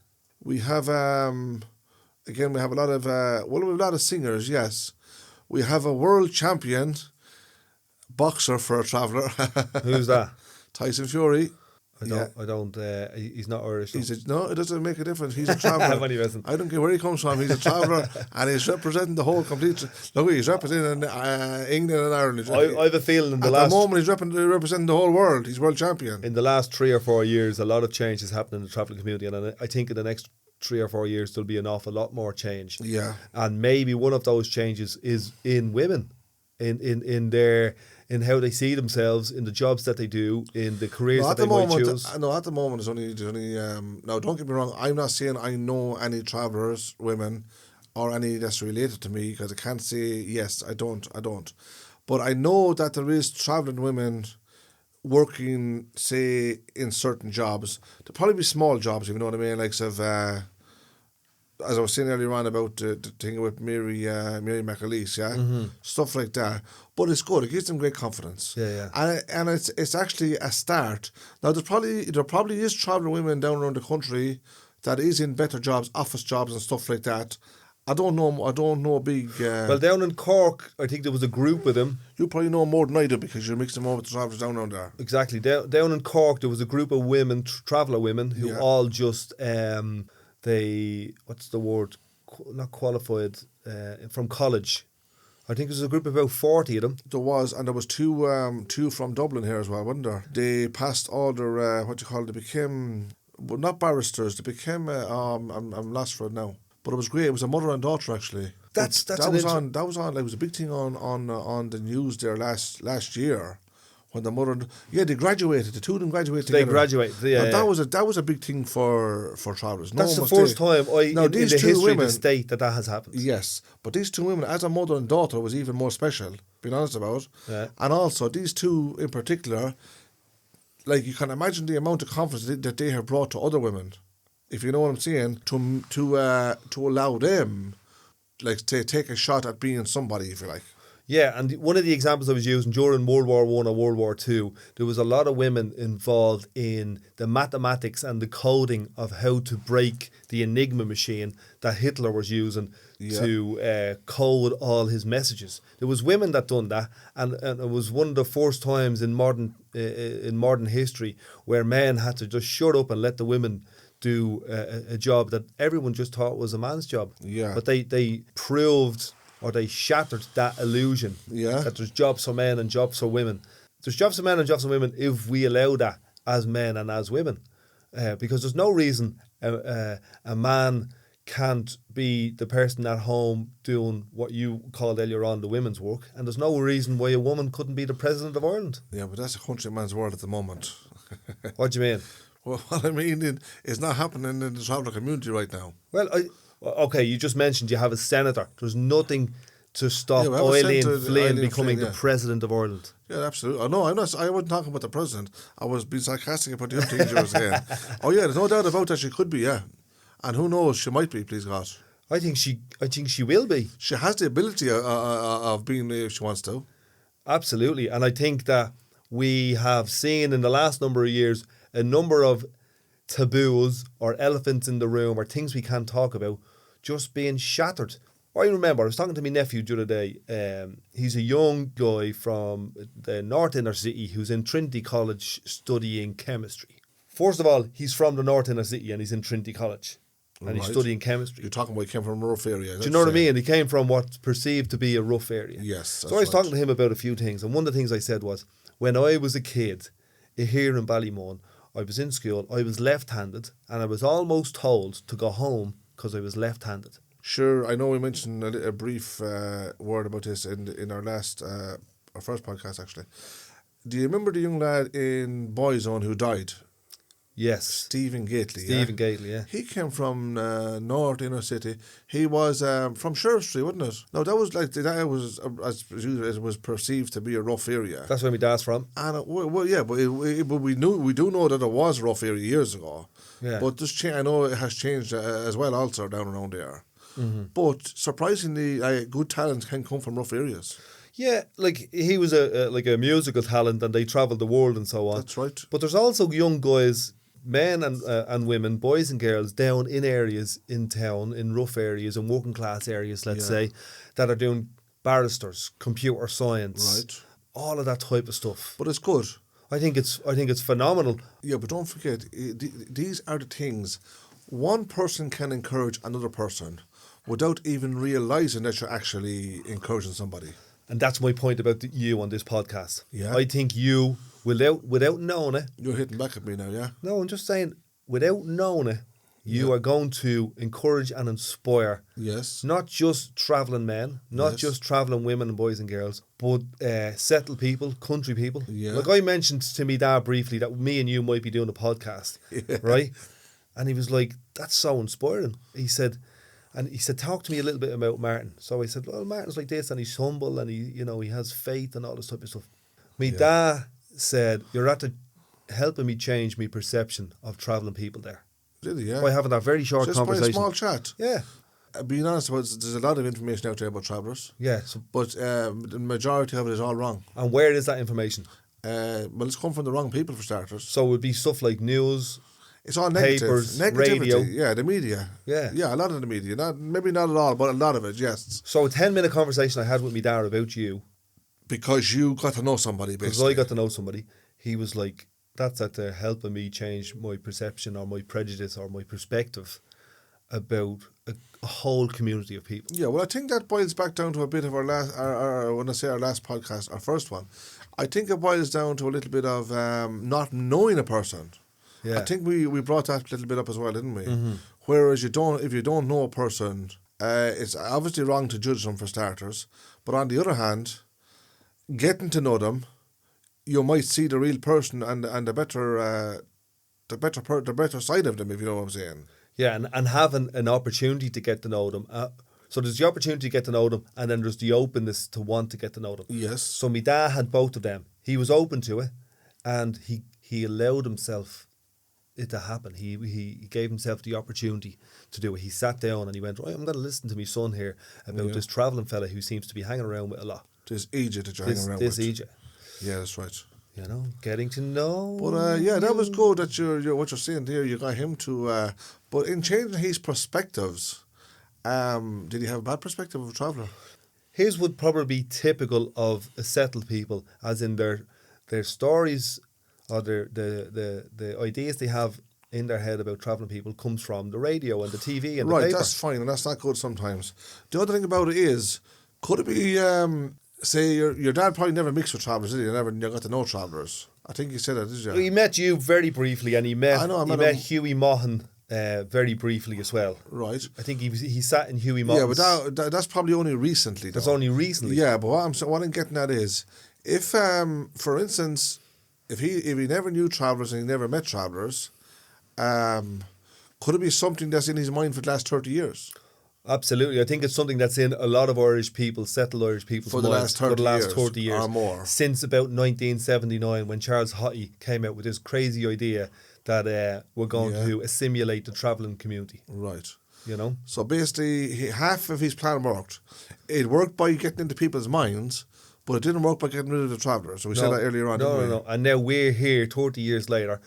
We have again. We have a lot of we have a lot of singers. Yes, we have a world champion boxer for a traveller. Who's that? Tyson Fury. I don't. He's not Irish. No, it doesn't make a difference. He's a traveller. I don't care where he comes from. He's a traveller, and he's representing the whole complete. Look, he's representing England and Ireland. I have a feeling at the moment he's representing the whole world. He's world champion. In the last 3 or 4 years, a lot of change has happened in the travelling community, and I think in the next 3 or 4 years there'll be an awful lot more change. Yeah, and maybe one of those changes is in women, in how they see themselves, in the jobs that they do, in the careers that they might choose. No, at the moment, there's only now, don't get me wrong, I'm not saying I know any travellers, women, or any that's related to me, because I can't say, yes, I don't. But I know that there is travelling women working, say, in certain jobs. There'll probably be small jobs, if you know what I mean, like, as I was saying earlier on about the thing with Mary McAleese, yeah? Stuff like that. But it's good. It gives them great confidence. Yeah. And it's actually a start. Now, there probably is travelling women down around the country that is in better jobs, office jobs and stuff like that. I don't know big... well, down in Cork, I think there was a group of them. You probably know more than I do because you mix them over with the travellers down around there. Exactly. Down in Cork, there was a group of women, traveller women, who all just... what's the word? Not qualified, from college. I think there's a group of about 40 of them. There was, and there was two from Dublin here as well, wasn't there? They passed all their, they became, well, not barristers, they became, I'm lost for it now. But it was great. It was a mother and daughter, actually. That was on. Like, it was a big thing on the news there last year. When the mother, they graduated. The two of them graduated together. They graduated. Yeah, that was a big thing for travellers. That's the first time in the history of the state that has happened. Yes, but these two women, as a mother and daughter, was even more special. Being honest about, and also these two in particular, like, you can imagine the amount of confidence that they have brought to other women, if you know what I'm saying, to allow them, like, to take a shot at being somebody, if you like. Yeah, and one of the examples I was using during World War I or World War II, there was a lot of women involved in the mathematics and the coding of how to break the Enigma machine that Hitler was using to code all his messages. There was women that done that, and it was one of the first times in modern history where men had to just shut up and let the women do a job that everyone just thought was a man's job. Yeah. But they proved... or they shattered that illusion that there's jobs for men and jobs for women. There's jobs for men and jobs for women if we allow that as men and as women. Because there's no reason a man can't be the person at home doing what you called earlier on the women's work. And there's no reason why a woman couldn't be the president of Ireland. Yeah, but that's a country man's world at the moment. What do you mean? Well, what I mean is not happening in the traveller community right now. Well, okay, you just mentioned you have a senator. There's nothing to stop Eileen Flynn becoming the president of Ireland. Yeah, absolutely. No, I wasn't talking about the president. I was being sarcastic about the other things you were saying. Oh yeah, there's no doubt about that. She could be, yeah, and who knows? She might be. Please God. I think she will be. She has the ability of being if she wants to. Absolutely, and I think that we have seen in the last number of years a number of taboos or elephants in the room or things we can't talk about just being shattered. I remember I was talking to my nephew the other day. He's a young guy from the North Inner City who's in Trinity College studying chemistry. First of all, he's from the North Inner City and he's in Trinity College and he's studying chemistry. You're talking about he came from a rough area. Do you know what I mean? He came from what's perceived to be a rough area. Yes. So I was talking to him about a few things, and one of the things I said was, when I was a kid here in Ballymun, I was in school, I was left-handed, and I was almost told to go home because I was left-handed. Sure, I know we mentioned a brief word about this in our our first podcast, actually. Do you remember the young lad in Boyzone who died? Yes. Stephen Gately. Stephen Gately, yeah. He came from North Inner City. He was from Sheriff Street, wasn't it? No, that was as it was perceived to be a rough area. That's where my dad's from. And but we do know that it was a rough area years ago. Yeah. But this I know it has changed as well, also down around there. Mm-hmm. But surprisingly, good talent can come from rough areas. Yeah, like he was a musical talent, and they travelled the world and so on. That's right. But there's also young guys, men and women, boys and girls, down in areas in town, in rough areas, in working class areas, let's say, that are doing barristers, computer science, all of that type of stuff. But it's good. I think it's phenomenal. Yeah, but don't forget, these are the things. One person can encourage another person without even realising that you're actually encouraging somebody. And that's my point about you on this podcast. Yeah. I think you, without knowing it... You're hitting back at me now, yeah? No, I'm just saying, without knowing it, you are going to encourage and inspire not just travelling men, not just travelling women and boys and girls, but settled people, country people. Yeah. Like I mentioned to me dad briefly that me and you might be doing a podcast, right? And he was like, that's so inspiring. He said, talk to me a little bit about Martin. So I said, well, Martin's like this, and he's humble, and he has faith and all this type of stuff. My dad said, you're at the helping me change my perception of travelling people there. Really, yeah. By having that very short conversation. Just by a small chat. Yeah. Being honest about it, there's a lot of information out there about travellers. Yeah. But the majority of it is all wrong. And where is that information? Well, it's come from the wrong people, for starters. So it would be stuff like news. It's all negative. Papers, Negativity. radio. Yeah, the media. Yeah. Yeah, a lot of the media. Maybe not at all, but a lot of it, yes. So a 10-minute conversation I had with my dad about you. Because you got to know somebody, basically. Because I got to know somebody. He was like, that's at the helping me change my perception or my prejudice or my perspective about a whole community of people. Yeah, well, I think that boils back down to a bit of our last, when I say our last podcast, our first one, I think it boils down to a little bit of not knowing a person. Yeah. I think we brought that a little bit up as well, didn't we? Mm-hmm. Whereas if you don't know a person, it's obviously wrong to judge them for starters. But on the other hand, getting to know them, you might see the real person and the better side of them, if you know what I'm saying. Yeah, and having an opportunity to get to know them. So there's the opportunity to get to know them, and then there's the openness to want to get to know them. Yes. So my dad had both of them. He was open to it, and he allowed himself it to happen. He gave himself the opportunity to do it. He sat down and he went, right, I'm going to listen to my son here about this travelling fella who seems to be hanging around with a lot. This Egypt that you're hanging around with. This Egypt. Yeah, that's right. You know, getting to know. But that was good that you're what you're saying there. You got him to, but in changing his perspectives, did he have a bad perspective of a traveller? His would probably be typical of settled people, as in their stories or the ideas they have in their head about travelling people comes from the radio and the TV and the paper. Right, that's fine, and that's not good sometimes. The other thing about it is, could it be, say, your dad probably never mixed with travellers, did he? You got to know travellers. I think you said that, did you? He met you very briefly, and he met Haughey Maughan very briefly as well. Right. I think he sat in Haughey Maughan's. Yeah, but that's probably only recently, though. That's only recently. Yeah, but what I'm getting at is, if, for instance, if he never knew travellers and he never met travellers, could it be something that's in his mind for the last 30 years? Absolutely. I think it's something that's in a lot of Irish people, settled Irish people's for the minds last 30 years or more. Since about 1979, when Charles Haughey came out with this crazy idea that we're going to assimilate the travelling community. Right. You know? So basically, half of his plan worked. It worked by getting into people's minds, but it didn't work by getting rid of the travellers. So we said that earlier on, didn't we? No. And now we're here 30 years later.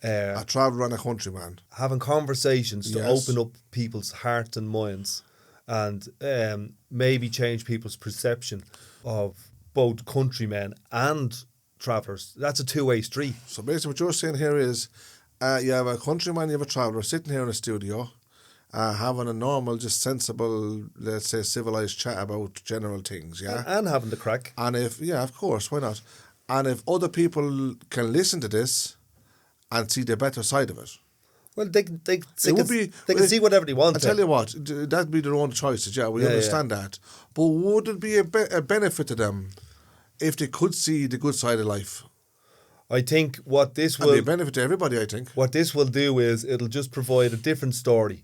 A traveller and a countryman. Having conversations to open up people's hearts and minds and maybe change people's perception of both countrymen and travellers. That's a two-way street. So basically what you're saying here is you have a countryman, you have a traveller sitting here in a studio having a normal, just sensible, let's say civilised chat about general things, yeah? And having the crack. And of course, why not? And if other people can listen to this and see the better side of it. Well, they would be- can see whatever they want. I tell you what, that'd be their own choices. Yeah, we understand that. But would it be a benefit to them if they could see the good side of life? I think what this It'd be will a benefit to everybody, I think. what this will do is it'll just provide a different story,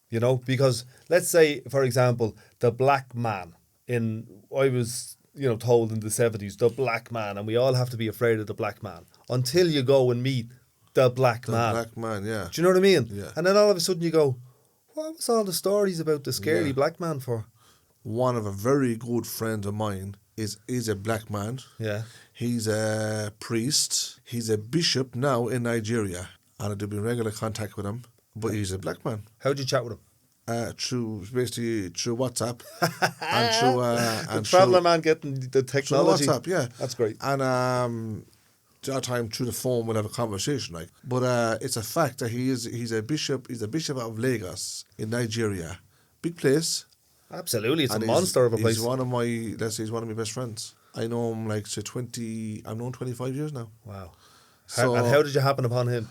you know, because let's say, for example, the black man I was, told in the 70s, the black man, and we all have to be afraid of the black man until you go and meet the black man. Black man, yeah. Do you know what I mean? Yeah. And then all of a sudden you go, what was all the stories about the scary black man for? One of a very good friend of mine is a black man. Yeah. He's a priest. He's a bishop now in Nigeria. And I do be in regular contact with him. But he's a black man. How'd you chat with him? Through WhatsApp. and Traveller man getting the technology. Through WhatsApp, yeah. That's great. And that time through the phone we'll have a conversation, like. But it's a fact that he's a bishop. He's the bishop of Lagos in Nigeria. Big place. Absolutely, it's And a monster of a place. He's one of my best friends. I know him I've known 25 years now. Wow. So, and how did you happen upon him?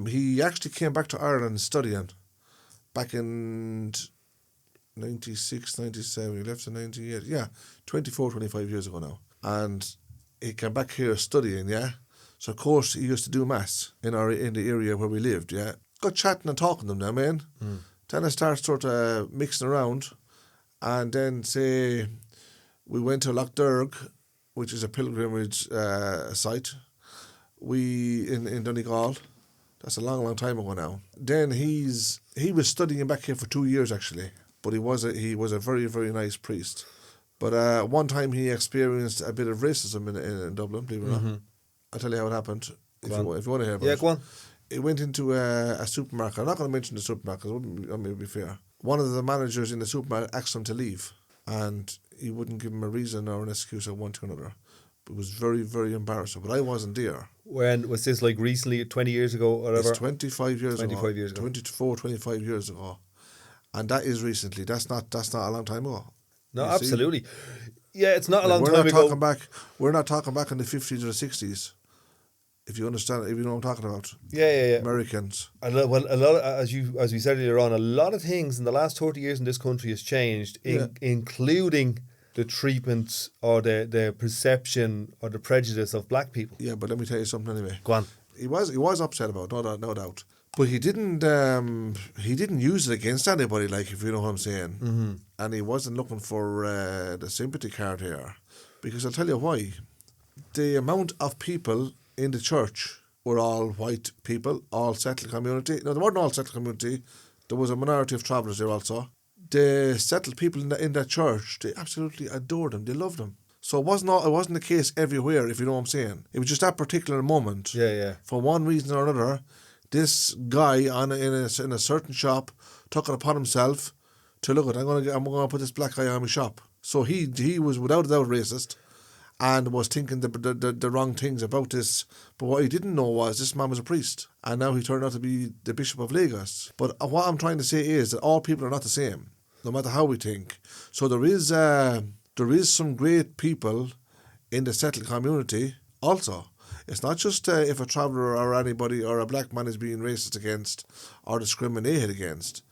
He actually came back to Ireland studying back in 96, 97. He left in 98. Yeah, 25 years ago now. And he came back here studying, yeah. So, of course, he used to do mass in the area where we lived, yeah. Got chatting and talking to them now, man. Then I started sort of mixing around. And then, say, we went to Lough Derg, which is a pilgrimage site. In Donegal. That's a long, long time ago now. Then he was studying back here for 2 years actually, but he was a very, very nice priest. But one time he experienced a bit of racism in Dublin, believe it or not. I'll tell you how it happened if you want to hear about it. Yeah, go on. He went into a supermarket. I'm not going to mention the supermarket, it wouldn't be fair. One of the managers in the supermarket asked him to leave, and he wouldn't give him a reason or an excuse of one to another. It was very, very embarrassing, but I wasn't there. When was this, like recently, 20 years ago or whatever? It's 25 years 25 years ago. 25 years ago. And that is recently. That's not a long time ago. No, You absolutely. Yeah, it's not a Like, long time ago. We're not talking back in the 50s or the 60s. If you understand, if you know what I'm talking about. Yeah. Americans. A lot, as we said earlier on, a lot of things in the last 30 years in this country has changed, including the treatment or the perception or the prejudice of black people. Yeah, but let me tell you something anyway. Go on. He was upset about it, no doubt. But he didn't use it against anybody, like, if you know what I'm saying. Mm-hmm. And he wasn't looking for the sympathy card here. Because I'll tell you why. The amount of people in the church were all white people, all settled community. No, they weren't all settled community. There was a minority of travellers there also. The settled people in that church, they absolutely adored him. They loved him. So it wasn't the case everywhere, if you know what I'm saying. It was just that particular moment. Yeah. For one reason or another, this guy in a certain shop took it upon himself to look at. I'm gonna put this black guy on my shop. So he was without a doubt racist, and was thinking the wrong things about this. But what he didn't know was this man was a priest, and now he turned out to be the Bishop of Lagos. But what I'm trying to say is that all people are not the same, no matter how we think. So there is some great people in the settled community also. It's not just if a traveller or anybody or a black man is being racist against or discriminated against.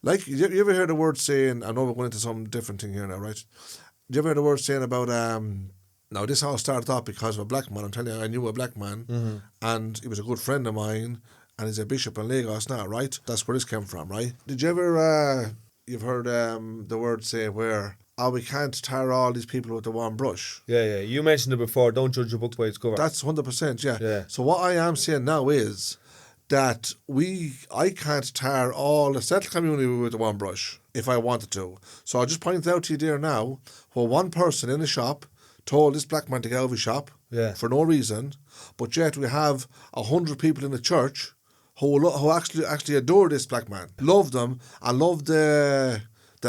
Like, you ever heard the word saying, I know we're going into some different thing here now, right? You ever heard the word saying about, now this all started off because of a black man. I'm telling you, I knew a black man, and he was a good friend of mine, and he's a bishop in Lagos now, right? That's where this came from, right? Did you ever, you've heard the word say where, we can't tar all these people with the one brush. Yeah. You mentioned it before, don't judge a book by its cover. That's 100%, Yeah. So what I am saying now is that I can't tar all the settled community with the one brush if I wanted to. So I'll just point it out to you there now, where one person in the shop told this black man to get out of his shop for no reason, but yet we have 100 people in the church who actually adore this black man, loved him, and loved the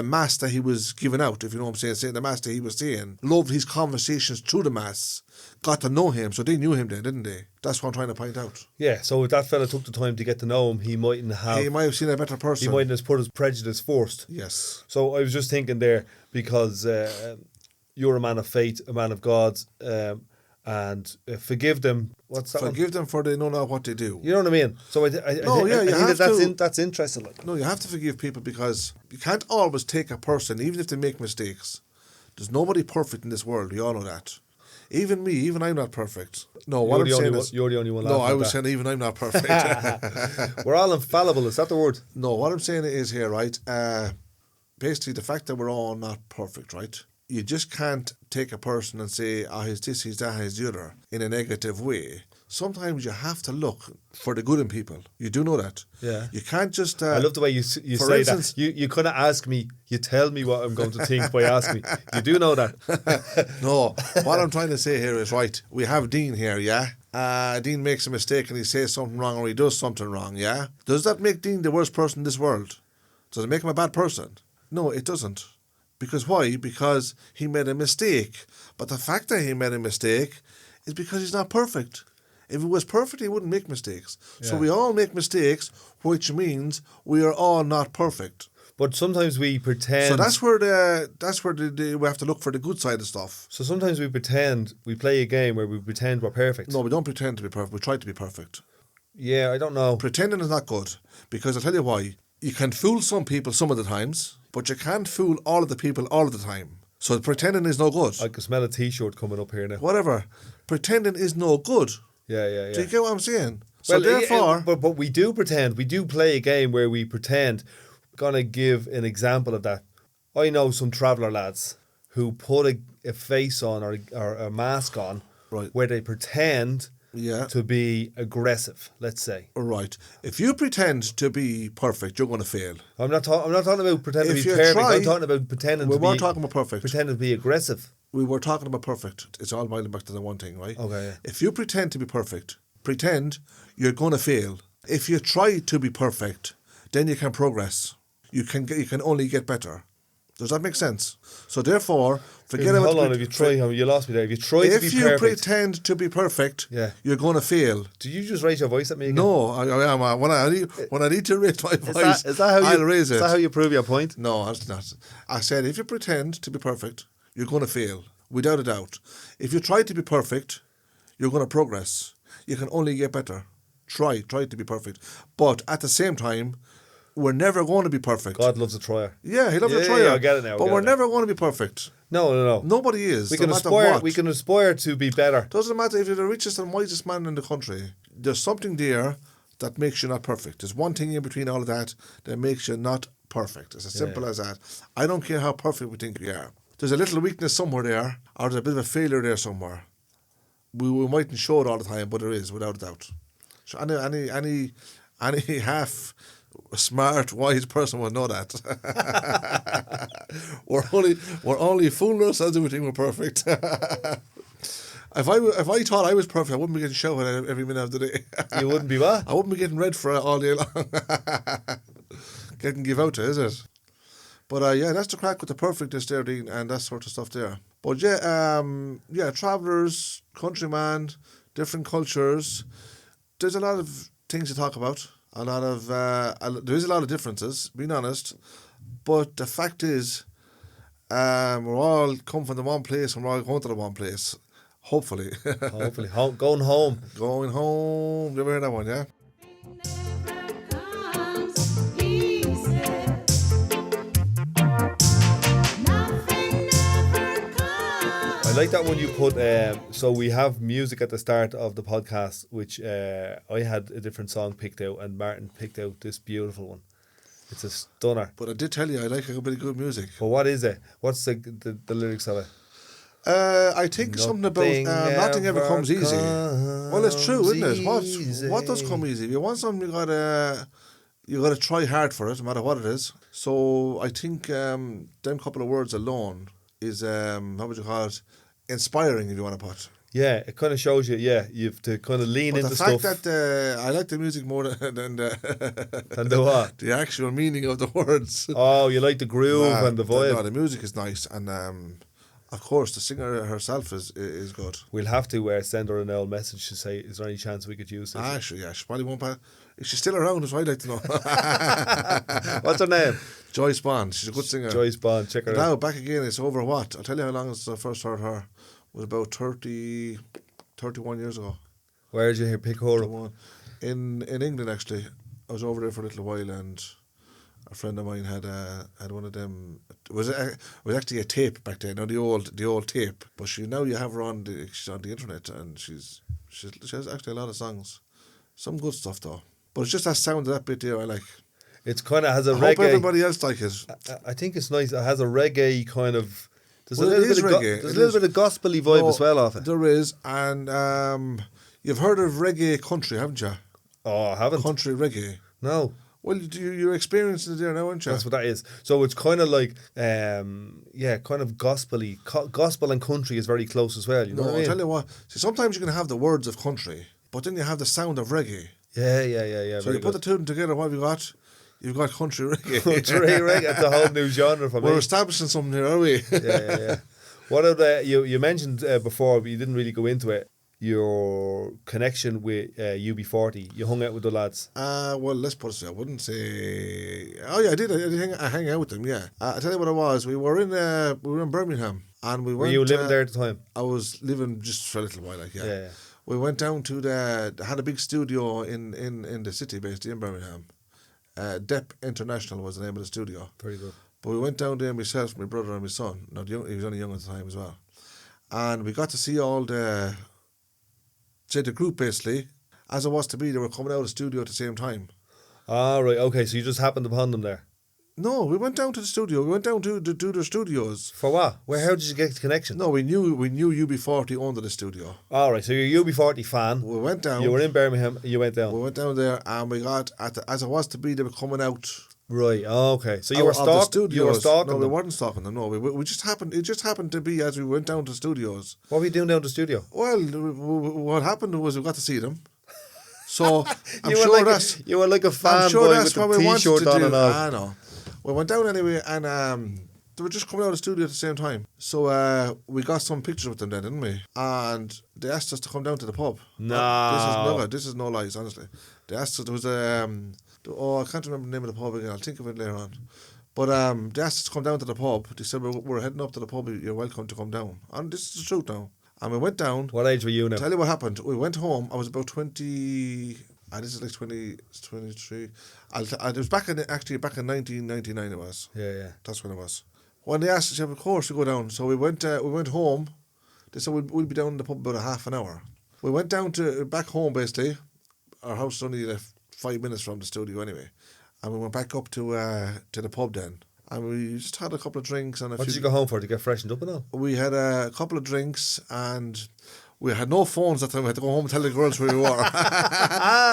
mass that he was giving out, if you know what I'm saying the mass that he was saying, loved his conversations through the mass, got to know him, so they knew him then, didn't they? That's what I'm trying to point out. Yeah, so if that fella took the time to get to know him, he might have seen a better person. He mightn't have put his prejudice first. Yes. So I was just thinking there, because you're a man of faith, a man of God, and forgive them what's that one? Forgive them for they know not what they do. You know what I mean? So I think that's interesting. Like. No, you have to forgive people because you can't always take a person, even if they make mistakes. There's nobody perfect in this world. We all know that. Even me, even I'm not perfect. No, what I'm saying is... You're the only one. No, I was saying even I'm not perfect. We're all infallible. Is that the word? No, what I'm saying is here, right? Basically, the fact that we're all not perfect, right? You just can't take a person and say, he's this, he's that, he's the other, in a negative way. Sometimes you have to look for the good in people. You do know that. Yeah. You can't just... I love the way you say instance, that. You couldn't ask me, you tell me what I'm going to think by asking me. You do know that. No, what I'm trying to say here is, right, we have Dean here, yeah? Dean makes a mistake and he says something wrong or he does something wrong, yeah? Does that make Dean the worst person in this world? Does it make him a bad person? No, it doesn't. Because why? Because he made a mistake. But the fact that he made a mistake is because he's not perfect. If he was perfect, he wouldn't make mistakes. Yeah. So we all make mistakes, which means we are all not perfect. But sometimes we pretend. So that's where we have to look for the good side of stuff. So sometimes we pretend, we play a game where we pretend we're perfect. No, we don't pretend to be perfect. We try to be perfect. Yeah, I don't know. Pretending is not good because I'll tell you why. You can fool some people some of the times, but you can't fool all of the people all of the time. So pretending is no good. I can smell a T-shirt coming up here now. Whatever. Pretending is no good. Yeah. Do you get what I'm saying? So therefore... But we do pretend. We do play a game where we pretend. I'm going to give an example of that. I know some traveller lads who put a face on or a mask on, right, where they pretend... to be aggressive, let's say. Right. If you pretend to be perfect, you're going to fail. I'm not talking about pretending to be perfect. I'm talking about pretending to be... We weren't talking about perfect. Pretending to be aggressive. We were talking about perfect. It's all boiling back to the one thing, right? Okay, yeah. If you pretend to be perfect, pretend you're going to fail. If you try to be perfect, then you can progress. You can only get better. Does that make sense? So therefore, forget about... Hold on, if you try... You lost me there. If you try to be perfect... If you pretend to be perfect, you're going to fail. Do you just raise your voice at me again? No, I am. When I need to raise my voice, I'll raise it. Is that how you prove your point? No, it's not. I said if you pretend to be perfect, you're going to fail, without a doubt. If you try to be perfect, you're going to progress. You can only get better. Try to be perfect. But at the same time... We're never going to be perfect. God loves a trier. Yeah, he loves a trier. Yeah, I get it now. But we're never going to be perfect. No. Nobody is. We can aspire to be better. Doesn't matter if you're the richest and wisest man in the country. There's something there that makes you not perfect. There's one thing in between all of that makes you not perfect. It's as simple as that. I don't care how perfect we think we are. There's a little weakness somewhere there, or there's a bit of a failure there somewhere. We mightn't show it all the time, but there is, without a doubt. So any half... A smart, wise person would know that. we're only fooling ourselves if we think we're perfect. If I thought I was perfect, I wouldn't be getting shouted every minute of the day. You wouldn't be what? I wouldn't be getting read for it all day long. Getting give out to, is it? But that's the crack with the perfectness there, Dean, and that sort of stuff there. But travellers, countryman, different cultures. There's a lot of things to talk about. There is a lot of differences, being honest, but the fact is, we're all come from the one place and we're all going to the one place. Hopefully. Going home. Going home. You ever heard that one, yeah? I like that one you put, so we have music at the start of the podcast, which I had a different song picked out and Martin picked out this beautiful one. It's a stunner. But I did tell you I like a bit of good music. But what is it? What's the lyrics of it? I think something about nothing ever comes easy. Well, it's true, isn't it? What does come easy? If you want something, you gotta try hard for it, no matter what it is. So I think them couple of words alone is how would you call it? Inspiring, if you want to put. Yeah, it kind of shows you. Yeah, you have to kind of lean into stuff. The fact that I like the music more than the what? The actual meaning of the words. Oh, you like the groove and the vibe. The music is nice, and of course the singer herself is good. We'll have to send her an old message to say, is there any chance we could use this? Actually, yeah, she probably won't. If she's still around, is what I'd like to know. What's her name? Joyce Bond. She's a good singer. Joyce Bond, check her out. Now back again. It's over what? I'll tell you how long since I first heard her. It was about 31 years ago. Where did you hear pick her The up? one in England actually. I was over there for a little while, and a friend of mine had one of them. It was actually a tape back then, the old tape. But now you have her she's on the internet, and she has actually a lot of songs, some good stuff though. But it's just that sound of that bit there I like. It's kind of has a I reggae. hope everybody else like it. I think it's nice. It has a reggae kind of. There's Well, a it little is bit of reggae. there's It a little is. bit of gospel-y vibe No, as well off it. There is, and you've heard of reggae country, haven't you? Oh, I haven't. Country reggae. No. Well, you're experiencing it there now, aren't you? That's what that is. So it's kind of like, kind of gospel-y. Gospel and country is very close as well. You know No, what I I'll mean? tell you what. See, sometimes you can have the words of country, but then you have the sound of reggae. Yeah. So very you put the good. two together, what have you got? You've got country reggae. Country reggae, that's a whole new genre for me. We're establishing something here, are we? Yeah. What are you mentioned before, but you didn't really go into it, your connection with UB40. You hung out with the lads. Well, let's put it this way. I wouldn't say. Oh yeah, I did. I hang out with them. Yeah. I tell you what it was. We were in Birmingham, and we Were went. you living there at the time? I was living just for a little while. Like Yeah. We went down to had a big studio in the city, basically in Birmingham. Depp International was the name of the studio. Very good. But we went down there, myself, my brother, and my son. Now, he was only young at the time as well. And we got to see all the group, basically. As it was to be, they were coming out of the studio at the same time. Ah, right, okay, so you just happened upon them there. No, we went down to the studio. We went down to their studios. For what? How did you get the connection? No, we knew UB40 owned the studio. All right, so you're a UB40 fan. We went down. You were in Birmingham, you went down. We went down there, and we got, as it was to be, they were coming out. Right, okay. So you out were of the stalking you were studios. stalking No, we them. weren't stalking them. No, we just happened. It just happened to be as we went down to the studios. What were you doing down the studio? Well, what happened was we got to see them. So I'm You were sure like that's. you were like a I'm fanboy sure that's with the what we wanted t-shirt to on do. and all. I know. We went down anyway, and they were just coming out of the studio at the same time. So we got some pictures with them then, didn't we? And they asked us to come down to the pub. No. This is no lies, honestly. They asked us. There was I can't remember the name of the pub again. I'll think of it later on. But they asked us to come down to the pub. They said we're heading up to the pub. You're welcome to come down. And this is the truth now. And we went down. What age were you now? Tell you what happened. We went home. I was about 20. This is like 23. It was back in 1999. It was. Yeah. That's when it was. When they asked us, of course, to go down. So we went home. They said we'll be down in the pub about a half an hour. We went down back home, basically. Our house is only 5 minutes from the studio anyway. And we went back up to the pub then. And we just had a couple of drinks. And What did you go home for? To get freshened up and all? We had a couple of drinks, and we had no phones that time. We had to go home and tell the girls where we were.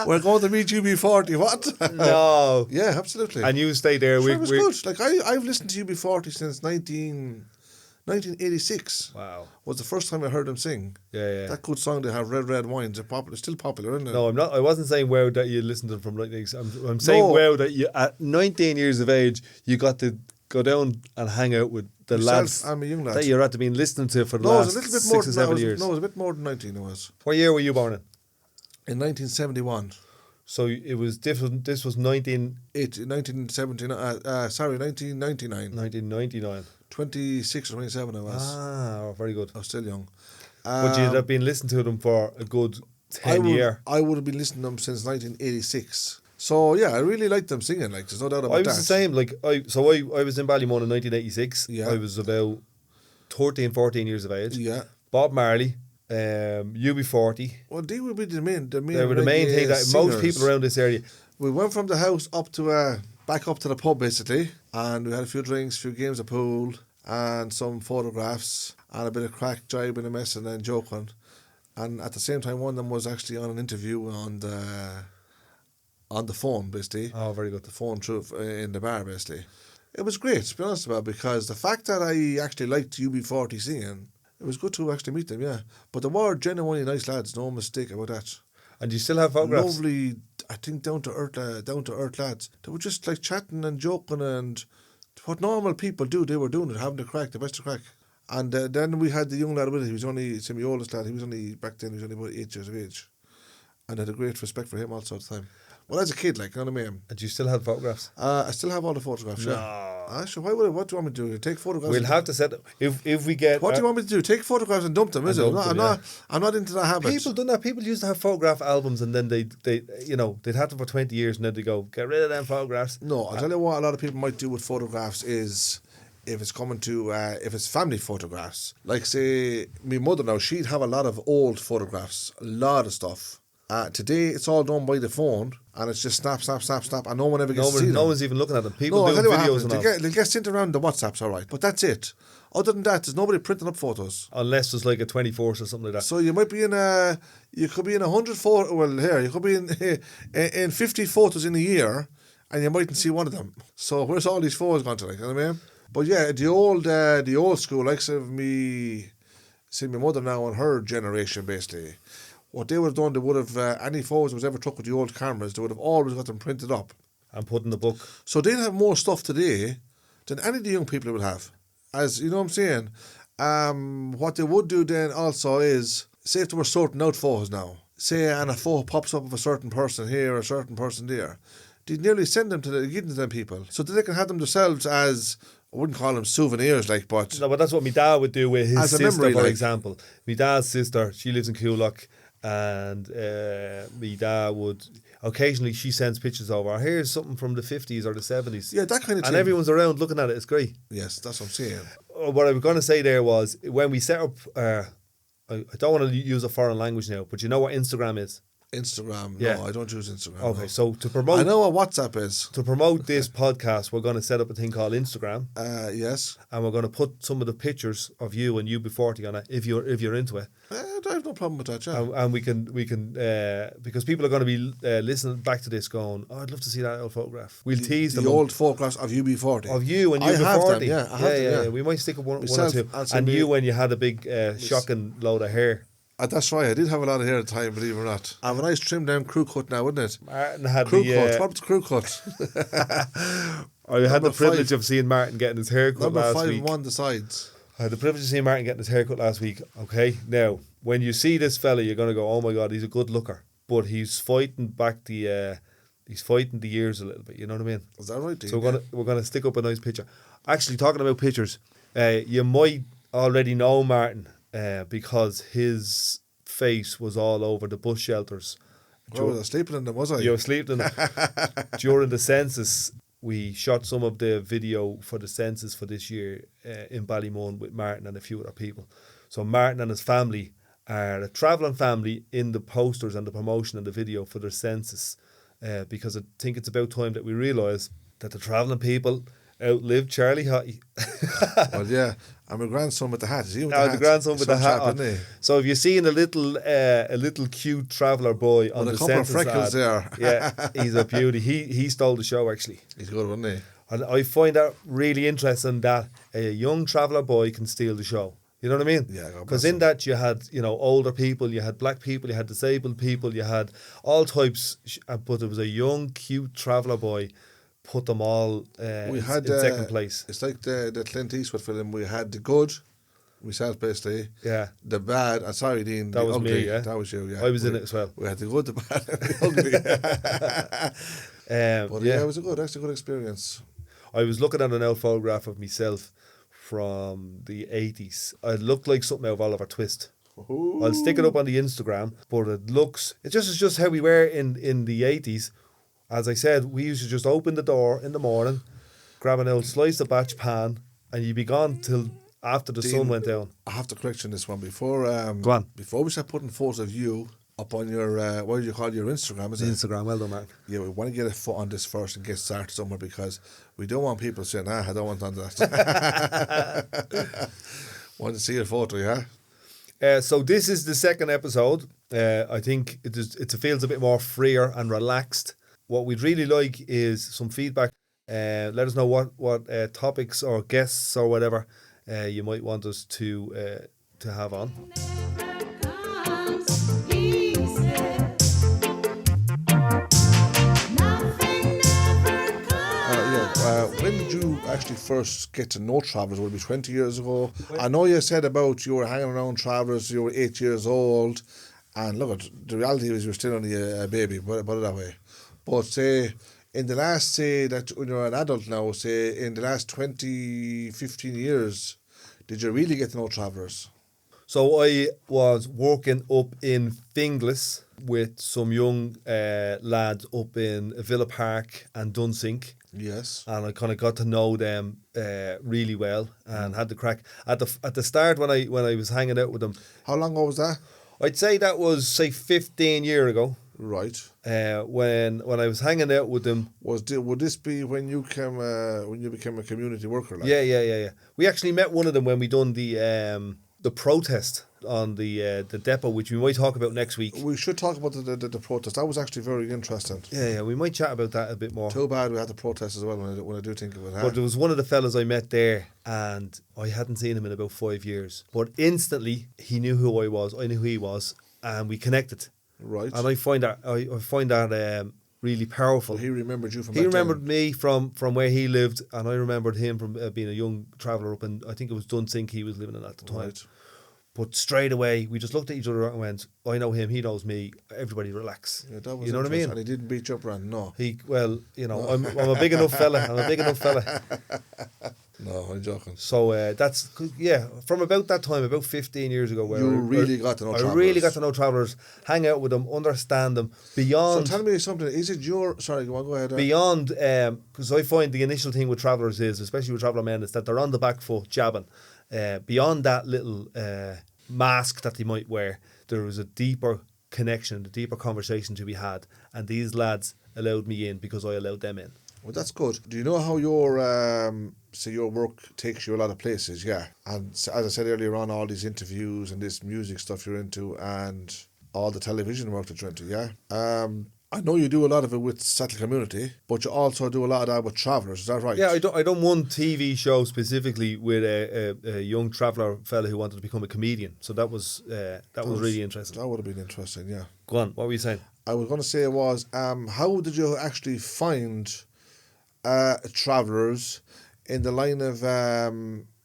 We're going to meet UB40. What? No. Yeah, absolutely. And you stayed there. Sure, it was good. Like I've listened to UB40 since 1986. Wow. Was the first time I heard them sing. Yeah. That good song they have, Red Wine. It's still popular, isn't it? No, I'm not. I wasn't saying wow that you listened to them from 1986. I'm saying No. wow that you at 19 years of age you got to go down and hang out with the Myself, lads I'm a young lad. that you're at to been listening to for the No, it last was a little bit more 6 or than 7 years. No, it was a bit more than 19. It was What year were you born in? in 1971. So it was different. This was 1979. 1999. 1999. 26 or 27 I was. Ah, very good. I was still young. But you'd have been listening to them for a good 10 year. I would have been listening to them since 1986. So yeah, I really liked them singing. Like there's no doubt about I that. was the same. Like I was in Ballymun in 1986. Yeah. I was about 13, 14 years of age. Yeah. Bob Marley, UB40. Well, they would be the main. They were the main thing that most people around this area. We went from the house up to back up to the pub basically, and we had a few drinks, a few games of pool, and some photographs, and a bit of crack, jibing and messing and joking. And at the same time, one of them was actually on an interview on the phone, basically. Oh, very good. The phone through in the bar, basically. It was great, to be honest about it, because the fact that I actually liked UB40 singing, it was good to actually meet them, yeah. But they were genuinely nice lads, no mistake about that. And you still have photographs? Lovely, I think down to earth lads. They were just like chatting and joking, and what normal people do, they were doing it, having the crack, the best of crack. And then we had the young lad with it. He was only, it's my oldest lad. He was only, back then, he was only about 8 years of age. And I had a great respect for him also at the time. Well, as a kid, like, you know what I mean? And you still have photographs? I still have all the photographs, No. yeah. Sure, why would I? What do you want me to do? Take photographs? We'll have to set... If we get... What do you want me to do? Take photographs and dump them, is it? I'm not into that habit. People done that. People used to have photograph albums and then they'd have them for 20 years and then they go, get rid of them photographs. No, I'll tell you what a lot of people might do with photographs is... If it's coming to, if it's family photographs, like say, my mother now, she'd have a lot of old photographs, a lot of stuff. Today, it's all done by the phone, and it's just snap, and no one ever gets to see them. No one's even looking at them. People No, do I'll tell you videos what and happens. all. They'll get sent around the WhatsApps, all right, but that's it. Other than that, there's nobody printing up photos. Unless there's like a 24th or something like that. So you might be you could be in 100 photos, well, here, you could be in 50 photos in a year, and you mightn't see one of them. So where's all these photos gone to, like, you know what I mean? But yeah, the old school, like say my mother now and her generation, basically, what they would have done, they would have, any photos that was ever took with the old cameras, they would have always got them printed up. And put in the book. So they'd have more stuff today than any of the young people would have. As, you know what I'm saying? What they would do then also is, say if they were sorting out photos now, say and a photo pops up of a certain person here or a certain person there, they'd nearly send them give them to them people so that they can have them themselves as... I wouldn't call them souvenirs, like, but... No, but that's what my dad would do with his as a sister, memory, for like. example. My dad's sister, she lives in Coolock, and my dad would... Occasionally, she sends pictures over. Here's something from the 50s or the 70s. Yeah, that kind of thing. And everyone's around looking at it. It's great. Yes, that's what I'm saying. What I was going to say there was, when we set up... I don't want to use a foreign language now, but you know what Instagram is? Instagram. Yeah. No, I don't use Instagram. Okay, no. so to promote... I know what WhatsApp is. To promote this podcast, we're going to set up a thing called Instagram. Yes. And we're going to put some of the pictures of you and UB40 on it, if you're into it. I have no problem with that, yeah. And we can because people are going to be listening back to this going, oh, I'd love to see that old photograph. We'll tease them. The old photographs of UB40. Of you and I UB40. have them, yeah. I have them, yeah. We might stick up one or Myself, two. I'll say And me- you when you had a big shocking load of hair. That's right, I did have a lot of hair at the time, believe it or not. I have a nice trimmed down crew cut now, wouldn't it? Martin had Crew the... cut. What was the crew cut? I had Number the privilege 5. of seeing Martin getting his hair cut Number last 5 week. and 1 the sides. I had the privilege of seeing Martin getting his haircut last week. Okay, now when you see this fella, you're gonna go, "Oh my God, he's a good looker," but he's fighting back the ears a little bit. You know what I mean? Is that right, Dean? So we're gonna stick up a nice picture. Actually, talking about pictures, you might already know Martin because his face was all over the bus shelters. I was sleeping in them, was I? You were sleeping during the census. We shot some of the video for the census for this year in Ballymun with Martin and a few other people. So Martin and his family are a travelling family in the posters and the promotion and the video for their census, because I think it's about time that we realise that the travelling people outlived Charlie Haughey. Well, yeah. And my grandson with the hat. Is he with the hat? The grandson with the hat chap, on. isn't he? So if you're seeing a little cute traveller boy on With a the couple of census freckles ad, there. yeah, he's a beauty. He stole the show, actually. He's good, wasn't he? And I find that really interesting that a young traveller boy can steal the show. You know what I mean? Yeah, God because bless in that you had, older people, you had black people, you had disabled people, you had all types, but it was a young, cute traveller boy put them all We had in second place. It's like the Clint Eastwood film. We had the good, myself basically. Yeah. The bad. Sorry, Dean. That the was ugly. me, yeah. That was you, yeah. I was in it as well. We had the good, the bad, and the ugly. But yeah, it was that's a good experience. I was looking at an old photograph of myself from the 80s. I looked like something out of Oliver Twist. Ooh. I'll stick it up on the Instagram, but it's just how we were in the 80s. As I said, we used to just open the door in the morning, grab an old slice of batch pan, and you'd be gone till after the Dean, sun went down. I have to correct you on this one. Before Go on. Before we start putting photos of you up on your, what do you call your Instagram, is it? Instagram, well done, man. Yeah, we want to get a foot on this first and get started somewhere because we don't want people saying, I don't want to do that. Want to see your photo, yeah? So this is the second episode. I think it feels a bit more freer and relaxed. What we'd really like is some feedback. Let us know what topics or guests or whatever you might want us to have on. When did you actually first get to know travellers? Would it be 20 years ago? I know you said about you were hanging around travellers, you were 8 years old, And look, the reality is you're still only a baby, put it that way. But say, in the last, say, that when you're an adult now, say, in the last 20, 15 years, did you really get to know travellers? So I was working up in Finglas with some young lads up in Villa Park and Dunsink. Yes. And I kind of got to know them really well and had the crack at the start when I was hanging out with them. How long ago was that? I'd say that was, say, 15 years ago. Right. When I was hanging out with them. Would this be when you became a community worker? Like? Yeah. We actually met one of them when we done the protest on the depot, which we might talk about next week. We should talk about the protest. That was actually very interesting. Yeah, we might chat about that a bit more. Too bad we had the protest as well when I do think of it. Huh? But there was one of the fellas I met there, and I hadn't seen him in about 5 years. But instantly, he knew who I was, I knew who he was, and we connected. Right. And I find that really powerful. Well, he remembered you from. He remembered me from where he lived, and I remembered him from being a young traveller up in, I think it was Dunsink he was living in at the time. Right. But straight away, we just looked at each other and went, I know him, he knows me, everybody relax. Yeah, that was, you know what I mean? And he didn't beat you up, Rand, no. I'm a big enough fella. No, I'm joking. So that's, from about that time, about 15 years ago. Where you really got to know travellers. I really got to know travellers, hang out with them, understand them, beyond... So tell me something, is it your... Sorry, go ahead. Beyond, because I find the initial thing with travellers is, especially with traveller men, is that they're on the back foot, jabbing. Beyond that little mask that they might wear, there was a deeper connection, a deeper conversation to be had, and these lads allowed me in because I allowed them in. Well, that's good. Do you know how your your work takes you a lot of places? Yeah. And as I said earlier on, all these interviews and this music stuff you're into and all the television work that you're into, yeah? I know you do a lot of it with Settle Community, but you also do a lot of that with travellers, is that right? Yeah, I done one TV show specifically with a young traveller fella who wanted to become a comedian. So that was really interesting. That would have been interesting, yeah. Go on, what were you saying? I was going to say how did you actually find travellers in the line of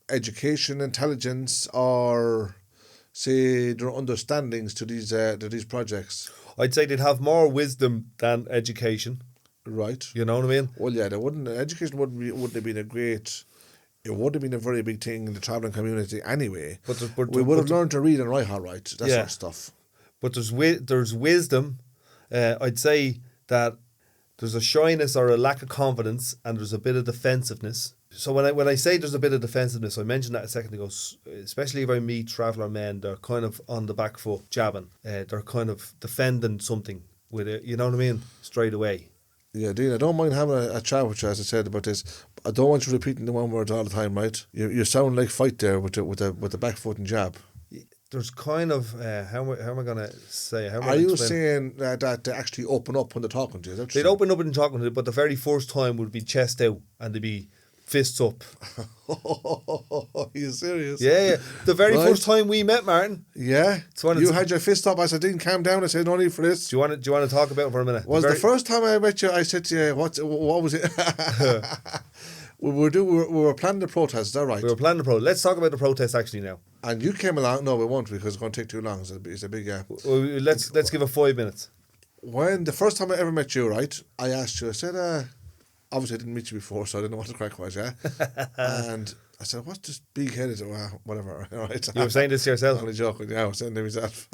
education, intelligence, or say their understandings to these projects? I'd say they'd have more wisdom than education. Right. You know what I mean? Well, yeah, education wouldn't have been a great... It would have been a very big thing in the travelling community anyway. We would have learned to read and write all right, that sort of stuff. But there's wisdom. I'd say that there's a shyness or a lack of confidence, and there's a bit of defensiveness. So when I say there's a bit of defensiveness, I mentioned that a second ago, especially if I meet traveller men, they're kind of on the back foot, jabbing. They're kind of defending something with it, you know what I mean? Straight away. Yeah, Dean, I don't mind having a chat with you, as I said, about this. I don't want you repeating the one word all the time, right? You sound like fight there with the back foot and jab. There's kind of how am I going to say? Are you saying that they actually open up when they're talking to you? They'd open up and talking to you, but the very first time would be chest out and they'd be fists up. Are you serious? Yeah. The very first time we met, Martin. Yeah. You had your fist up. I said, "Didn't calm down." I said, "No need for this." Do you want to talk about it for a minute? Was the first time I met you? I said to you, "What was it?" We were planning the protest. Is that right? We were planning the protest. Let's talk about the protest actually now. And you came along. No, we won't because it's going to take too long. It's a big. Let's give it 5 minutes. When the first time I ever met you, right? I asked you. I said, obviously I didn't meet you before, so I didn't know what the crack was. Yeah. And I said, "What's this big-headed?" Whatever. Right? You were saying this to yourself. I'm only joking. Yeah, I was saying to myself.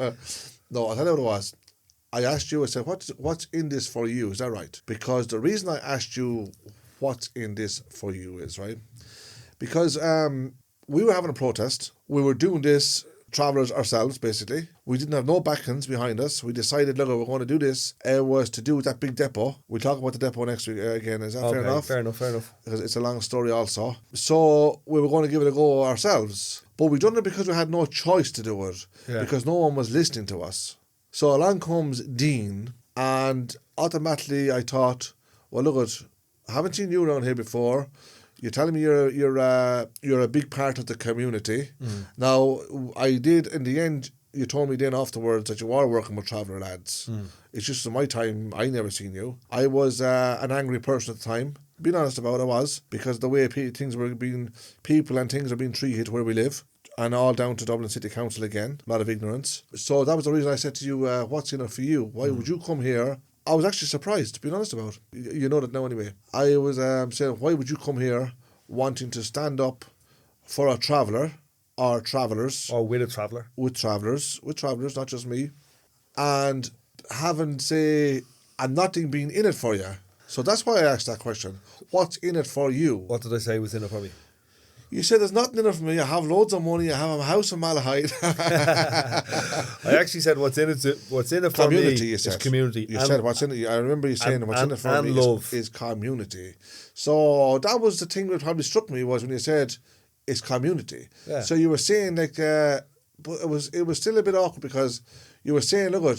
No, I'll tell you what it was. I asked you. I said, "What's in this for you?" Is that right? Because the reason I asked you what's in this for you is right because we were having a protest. We were doing this travellers ourselves, basically. We didn't have no backings behind us. We decided, look, we're going to do this. It was to do with that big depot. We'll talk about the depot next week again. Is that fair enough? Fair enough. Because it's a long story also. So we were going to give it a go ourselves. But we done it because we had no choice to do it. Yeah. Because no one was listening to us. So along comes Dean, and automatically I thought, well, look, I haven't seen you around here before. You're telling me you're a big part of the community. Mm. Now, I did, in the end, you told me then afterwards that you are working with traveller lads. Mm. It's just in my time, I never seen you. I was an angry person at the time. Being honest about it, I was, because the way people and things are being treated where we live. and all down to Dublin City Council again. A lot of ignorance. So that was the reason I said to you, what's in it for you? Why would you come here? I was actually surprised, to be honest about it. You know that now anyway. I was saying, why would you come here wanting to stand up for a traveller or travellers? Or with a traveller. With travellers, not just me. And having, say, and nothing being in it for you. So that's why I asked that question. What's in it for you? What did I say was in it for me? You said there's nothing in it for me. I have loads of money. I have a house in Malahide. I actually said what's in it for Community, me you said. is community. You said what's in it. I remember you saying what's in it for me love. is community. So that was the thing that probably struck me, was when you said it's community. Yeah. So you were saying but it was still a bit awkward, because you were saying, look,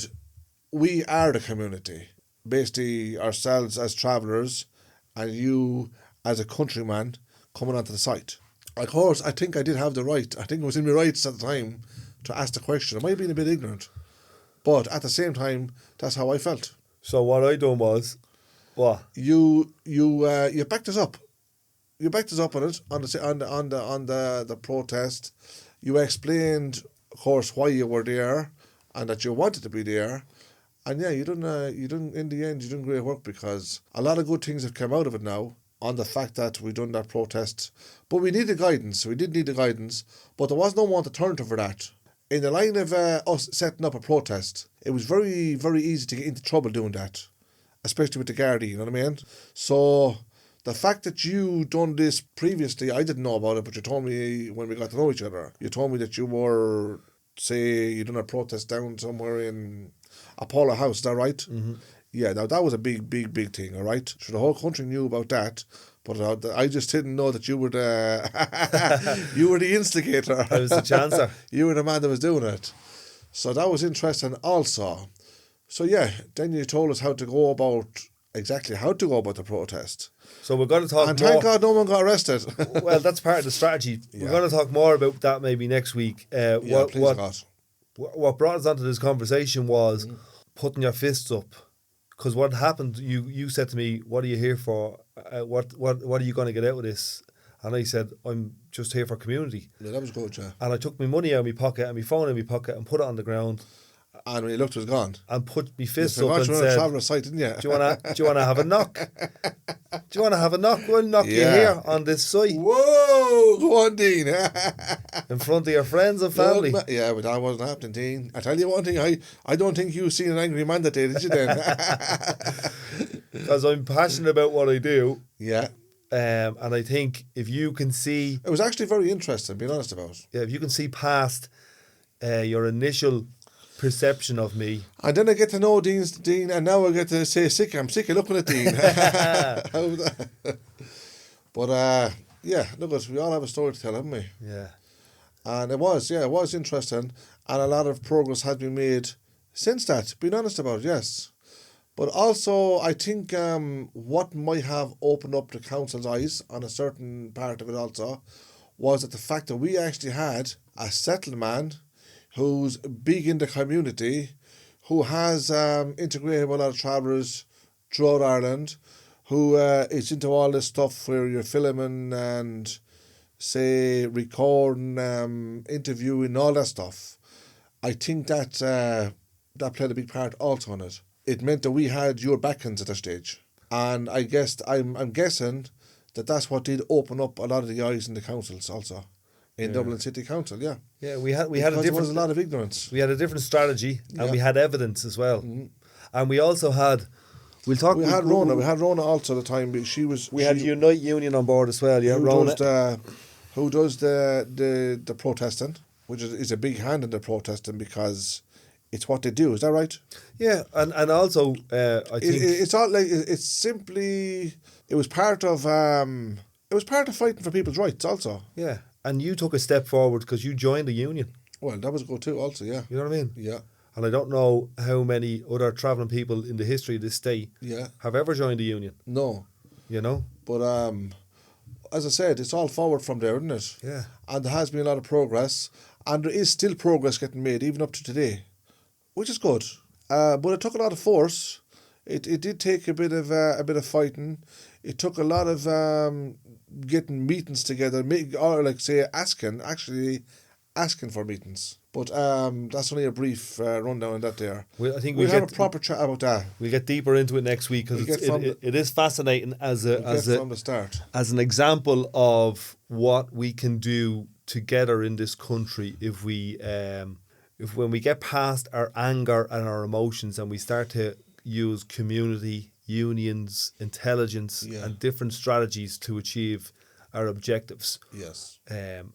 we are the community. Basically, ourselves as travellers and you as a countryman coming onto the site. Of course, I think I did have the right. I think it was in my rights at the time to ask the question. I might have been a bit ignorant, but at the same time, that's how I felt. So what I done was, what? You backed us up. You backed us up on it on the protest. You explained, of course, why you were there and that you wanted to be there. And yeah, you done in the end, you done great work, because a lot of good things have come out of it now on the fact that we done that protest. But we needed guidance. We did need the guidance, but there was no one to turn to for that. In the line of us setting up a protest, it was very, very easy to get into trouble doing that, especially with the Gardaí, you know what I mean? So the fact that you done this previously, I didn't know about it, but you told me when we got to know each other. You told me that you were, say, you done a protest down somewhere in Apollo House, is that right? Mm-hmm. Yeah, now that was a big thing, all right? So the whole country knew about that, but I just didn't know that you were the you were the instigator. I was the chancer. You were the man that was doing it. So that was interesting also. So yeah, then you told us exactly how to go about the protest. So we're going to talk more. And thank God no one got arrested. Well, that's part of the strategy. Yeah. We're going to talk more about that maybe next week. Please God. What brought us onto this conversation was putting your fists up. Because what happened, you said to me, what are you here for? What are you going to get out of this? And I said, I'm just here for community. Yeah, that was good, yeah. And I took my money out of my pocket and my phone out of my pocket and put it on the ground. And when you looked, it was gone. And put my fist up and said, said, traveller site, didn't you? do you want to have a knock? Do you want to have a knock? We'll knock you here on this site. Whoa, go on, Dean. In front of your friends and family. Yeah, but that wasn't happening, Dean. I tell you one thing, I don't think you seen an angry man that day, did you then? Because I'm passionate about what I do. Yeah. And I think if you can see... It was actually very interesting, being honest about it. Yeah, if you can see past your initial perception of me. And then I get to know Dean, and now I get to say I'm sick of looking at Dean. But yeah, look, we all have a story to tell, haven't we? Yeah. And it was interesting, and a lot of progress has been made since that, being honest about it, yes. But also, I think what might have opened up the council's eyes on a certain part of it also was that the fact that we actually had a settled man who's big in the community, who has integrated with a lot of travellers throughout Ireland, who is into all this stuff where you're filming and, say, recording, interviewing, all that stuff. I think that played a big part also in it. It meant that we had your backhands at that stage. And I guess, I'm guessing that that's what did open up a lot of the eyes in the councils also. In Dublin City Council, yeah. Yeah, we had a different... There was a lot of ignorance. We had a different strategy, and we had evidence as well. Mm-hmm. And we also had... We had Rona. We had Rona also at the time. We had Unite Union on board as well, yeah. Who does the protesting, which is a big hand in the protesting, because it's what they do. Is that right? Yeah, and also I think it's all like it's simply it was part of fighting for people's rights also. Yeah. And you took a step forward because you joined the union. Well, that was good too also, yeah. You know what I mean? Yeah. And I don't know how many other travelling people in the history of this state have ever joined the union. No. You know? But as I said, it's all forward from there, isn't it? Yeah. And there has been a lot of progress. And there is still progress getting made, even up to today, which is good. But it took a lot of force. It did take a bit of fighting. It took a lot of getting meetings together, or like say asking asking for meetings. But that's only a brief rundown on that there. I think We'll we'll have get a proper chat about that. we'll get deeper into it next week because We'll get from it is fascinating as We'll get from the start. as an example of what we can do together in this country if if when we get past our anger and our emotions and we start to use community, unions, intelligence Yeah. and different strategies to achieve our objectives. Yes.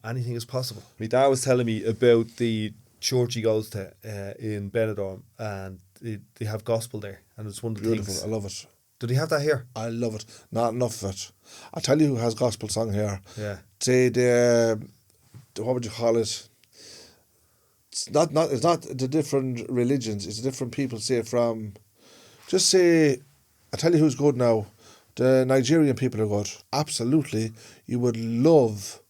Anything is possible. My dad was telling me about the church he goes to in Benidorm, and they have gospel there, and it's one of the Beautiful. things. I love it. Do they have that here? I love it. Not enough of it. I'll tell you who has gospel song here. Yeah. Say what would you call it? It's not the different religions, it's the different people, say from, just say, I'll tell you who's good now. The Nigerian people are good. Absolutely. You would love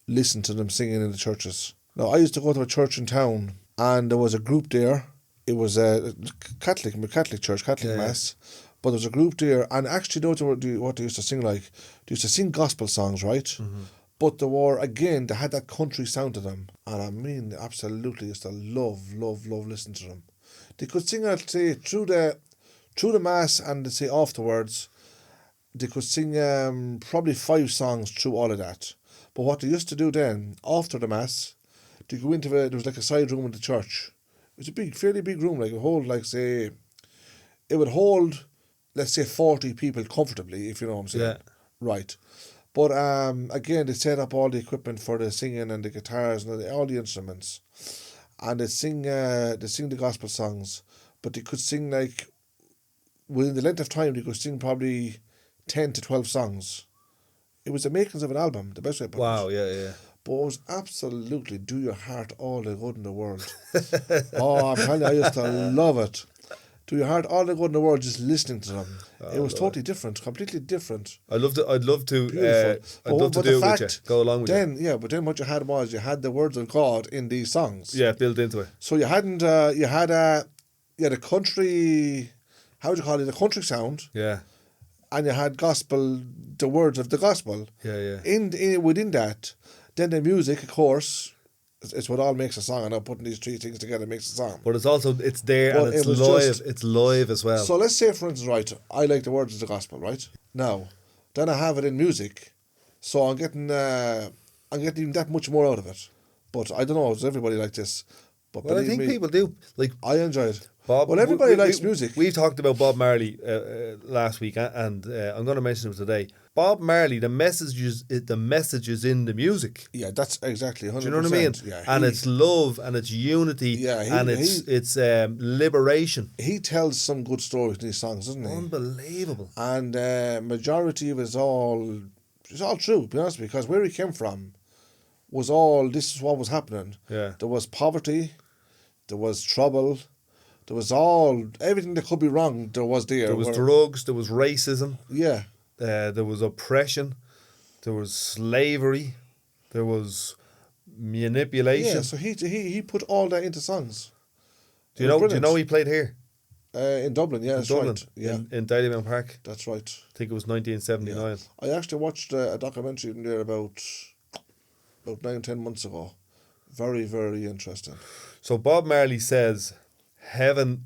listen to them singing in the churches. Now, I used to go to a church in town, and there was a group there. It was a Catholic church, Catholic mass. But there was a group there, and actually, you know what they used to sing like? They used to sing gospel songs, right? Mm-hmm. But they had that country sound to them. And I mean, absolutely used to love listening to them. They could sing, I'd say, through the mass, and they'd say afterwards, they could sing probably 5 songs through all of that. But what they used to do then, after the mass, they go into there was like a side room in the church. It was a fairly big room, like it would hold, let's say 40 people comfortably, if you know what I'm saying. Yeah. Right. But again, they set up all the equipment for the singing and the guitars and all the instruments. And they sing the gospel songs. But they could sing like, within the length of time, they could sing probably 10 to 12 songs. It was the makings of an album, the best way to put it. Wow, yeah. But it was absolutely do your heart all the good in the world. Oh, I'm telling you, I used to love it. Do your heart all the good in the world just listening to them. It was totally different, completely different. I'd love to do it with you. Go along with you. Yeah, but then what you had the words of God in these songs. Yeah, built into it. So you had the country, how would you call it, the country sound. Yeah. And you had gospel, the words of the gospel. Yeah. Within that, then the music, of course, it's what all makes a song. And now putting these 3 things together makes a song. But it's there, But and it's it was live. It's live as well. So let's say, for instance, right, I like the words of the gospel, right? Now, then I have it in music, so I'm getting even that much more out of it. But I don't know, does everybody like this? But well, I think people do. Like, I enjoy it. Bob, well, everybody likes music. We talked about Bob Marley last week, and I'm going to mention him today. Bob Marley, the message is in the music. Yeah, that's exactly 100%. Do you know what I mean? Yeah, and it's love, and it's unity, and it's liberation. He tells some good stories in these songs, doesn't he? Unbelievable. And majority of it's all true, to be honest, because where he came from this is what was happening. Yeah. There was poverty, there was trouble. There was everything that could be wrong, there was there. There was drugs, there was racism. Yeah. There was oppression, there was slavery, there was manipulation. Yeah, so he put all that into songs. Do you know he played here? In Dublin, yeah, that's Dublin, right. Yeah. In Dalymount Park. That's right. I think it was 1979. Yeah. I actually watched a documentary in there about 9-10 months ago. Very, very interesting. So Bob Marley says, heaven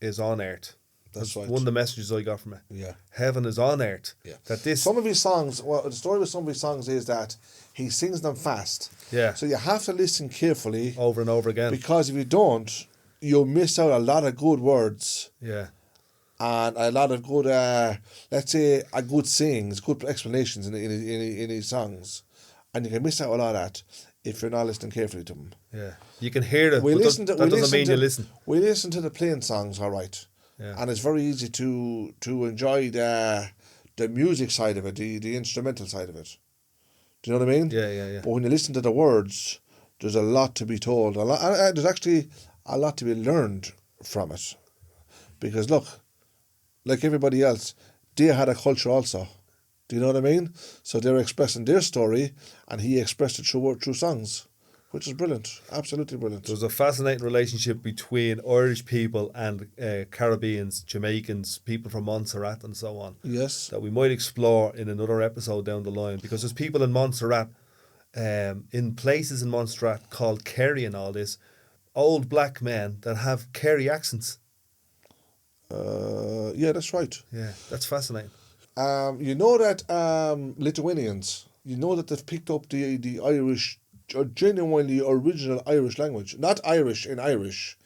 is on earth. That's right. One of the messages I got from it. Yeah. Heaven is on earth. Yeah. Some of his songs, the story with some of his songs is that he sings them fast. Yeah. So you have to listen carefully. Over and over again. Because if you don't, you'll miss out a lot of good words. Yeah. And a lot of good, let's say, good sayings, good explanations in his songs. And you can miss out a lot of that if you're not listening carefully to them. Yeah. You can hear it, that doesn't mean you listen. We listen to the plain songs, all right. Yeah. And it's very easy to enjoy the music side of it, the instrumental side of it. Do you know what I mean? Yeah. But when you listen to the words, there's a lot to be told. There's actually a lot to be learned from it. Because look, like everybody else, they had a culture also. Do you know what I mean? So they're expressing their story, and he expressed it through songs, which is brilliant, absolutely brilliant. There's a fascinating relationship between Irish people and Caribbeans, Jamaicans, people from Montserrat and so on. Yes. That we might explore in another episode down the line, because there's people in Montserrat in places in Montserrat called Kerry and all this, old black men that have Kerry accents. Yeah, that's right. Yeah, that's fascinating. You know that Lithuanians, you know that they've picked up the Irish, or genuinely original Irish language. Not Irish in Irish,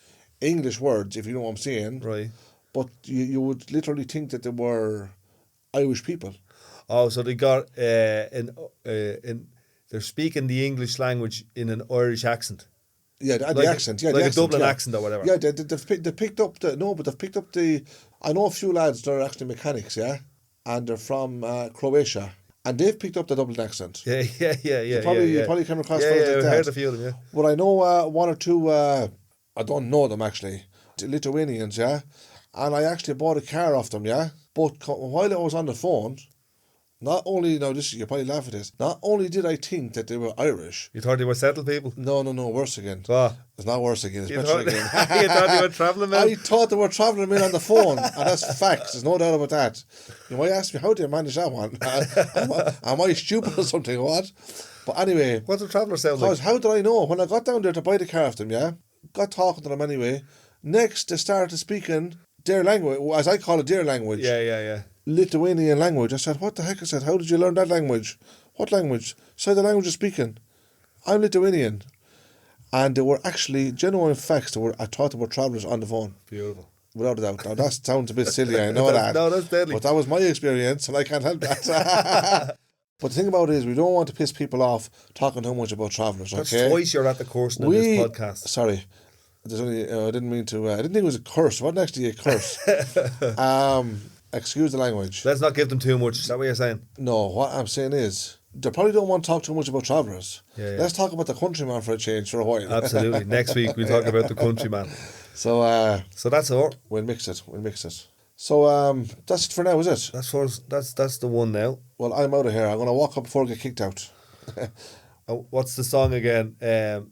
English words, if you know what I'm saying. Right. But you would literally think that they were Irish people. Oh, so they got they're speaking the English language in an Irish accent. Yeah, the accent. Yeah, like the a accent, Dublin yeah. accent or whatever. Yeah, they picked up they've picked up the. I know a few lads that are actually mechanics, yeah, and they're from Croatia, and they've picked up the Dublin accent. Yeah. You probably came across yeah, fellas yeah, like I've that. heard a few of them, yeah. But I know one or two. I don't know them actually. Lithuanians, yeah, and I actually bought a car off them, yeah. But while I was on the phone, not only you probably laugh at this. Not only did I think that they were Irish. You thought they were settled people? No, worse again. What? It's not worse again. It's You better thought, again. you thought they were travelling men? I thought they were travelling men on the phone, and that's facts. There's no doubt about that. You might ask me, how do you manage that one? Am I stupid or something? What? But anyway, What's a traveller sound like? how did I know? When I got down there to buy the car off them, yeah, got talking to them anyway. Next, they started speaking their language, as I call it, their language. Yeah. Lithuanian language. I said, what the heck? I said, how did you learn that language? What language? So the language of speaking. I'm Lithuanian. And they were actually genuine facts. I thought they were travellers on the phone. Beautiful. Without a doubt. Now that sounds a bit silly, I know that. No, that's deadly. But that was my experience and I can't help that. But the thing about it is we don't want to piss people off talking too much about travellers, That's okay? twice you're at the course in this podcast. Sorry. There's only, I didn't mean to, I didn't think it was a curse. It wasn't actually a curse. Excuse the language. Let's not give them too much. Is that what you're saying? No, what I'm saying is, they probably don't want to talk too much about travellers. Yeah. Let's talk about the countryman for a change for a while. Absolutely. Next week we'll talk about the countryman. So that's all. We'll mix it. So that's it for now, is it? That's the one now. Well, I'm out of here. I'm going to walk up before I get kicked out. What's the song again?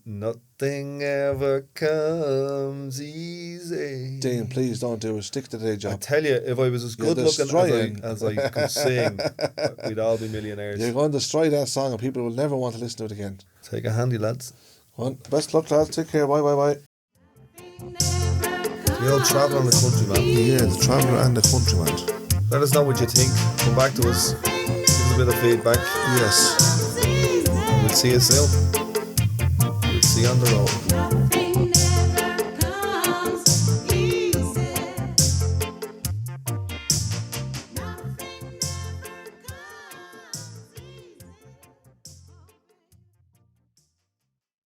Nothing ever comes easy. Dean, please don't do it. Stick to the day I job. tell you, if I was as good looking as I could sing, we'd all be millionaires. You're going to destroy that song and people will never want to listen to it again. Take a handy, lads. Well, best luck, lads. Take care. Bye. The old traveller and the countryman. Yeah, the traveller and the countryman. Let us know what you think. Come back to us. Give us a bit of feedback. Yes. We'll see you soon. We'll see you on the road.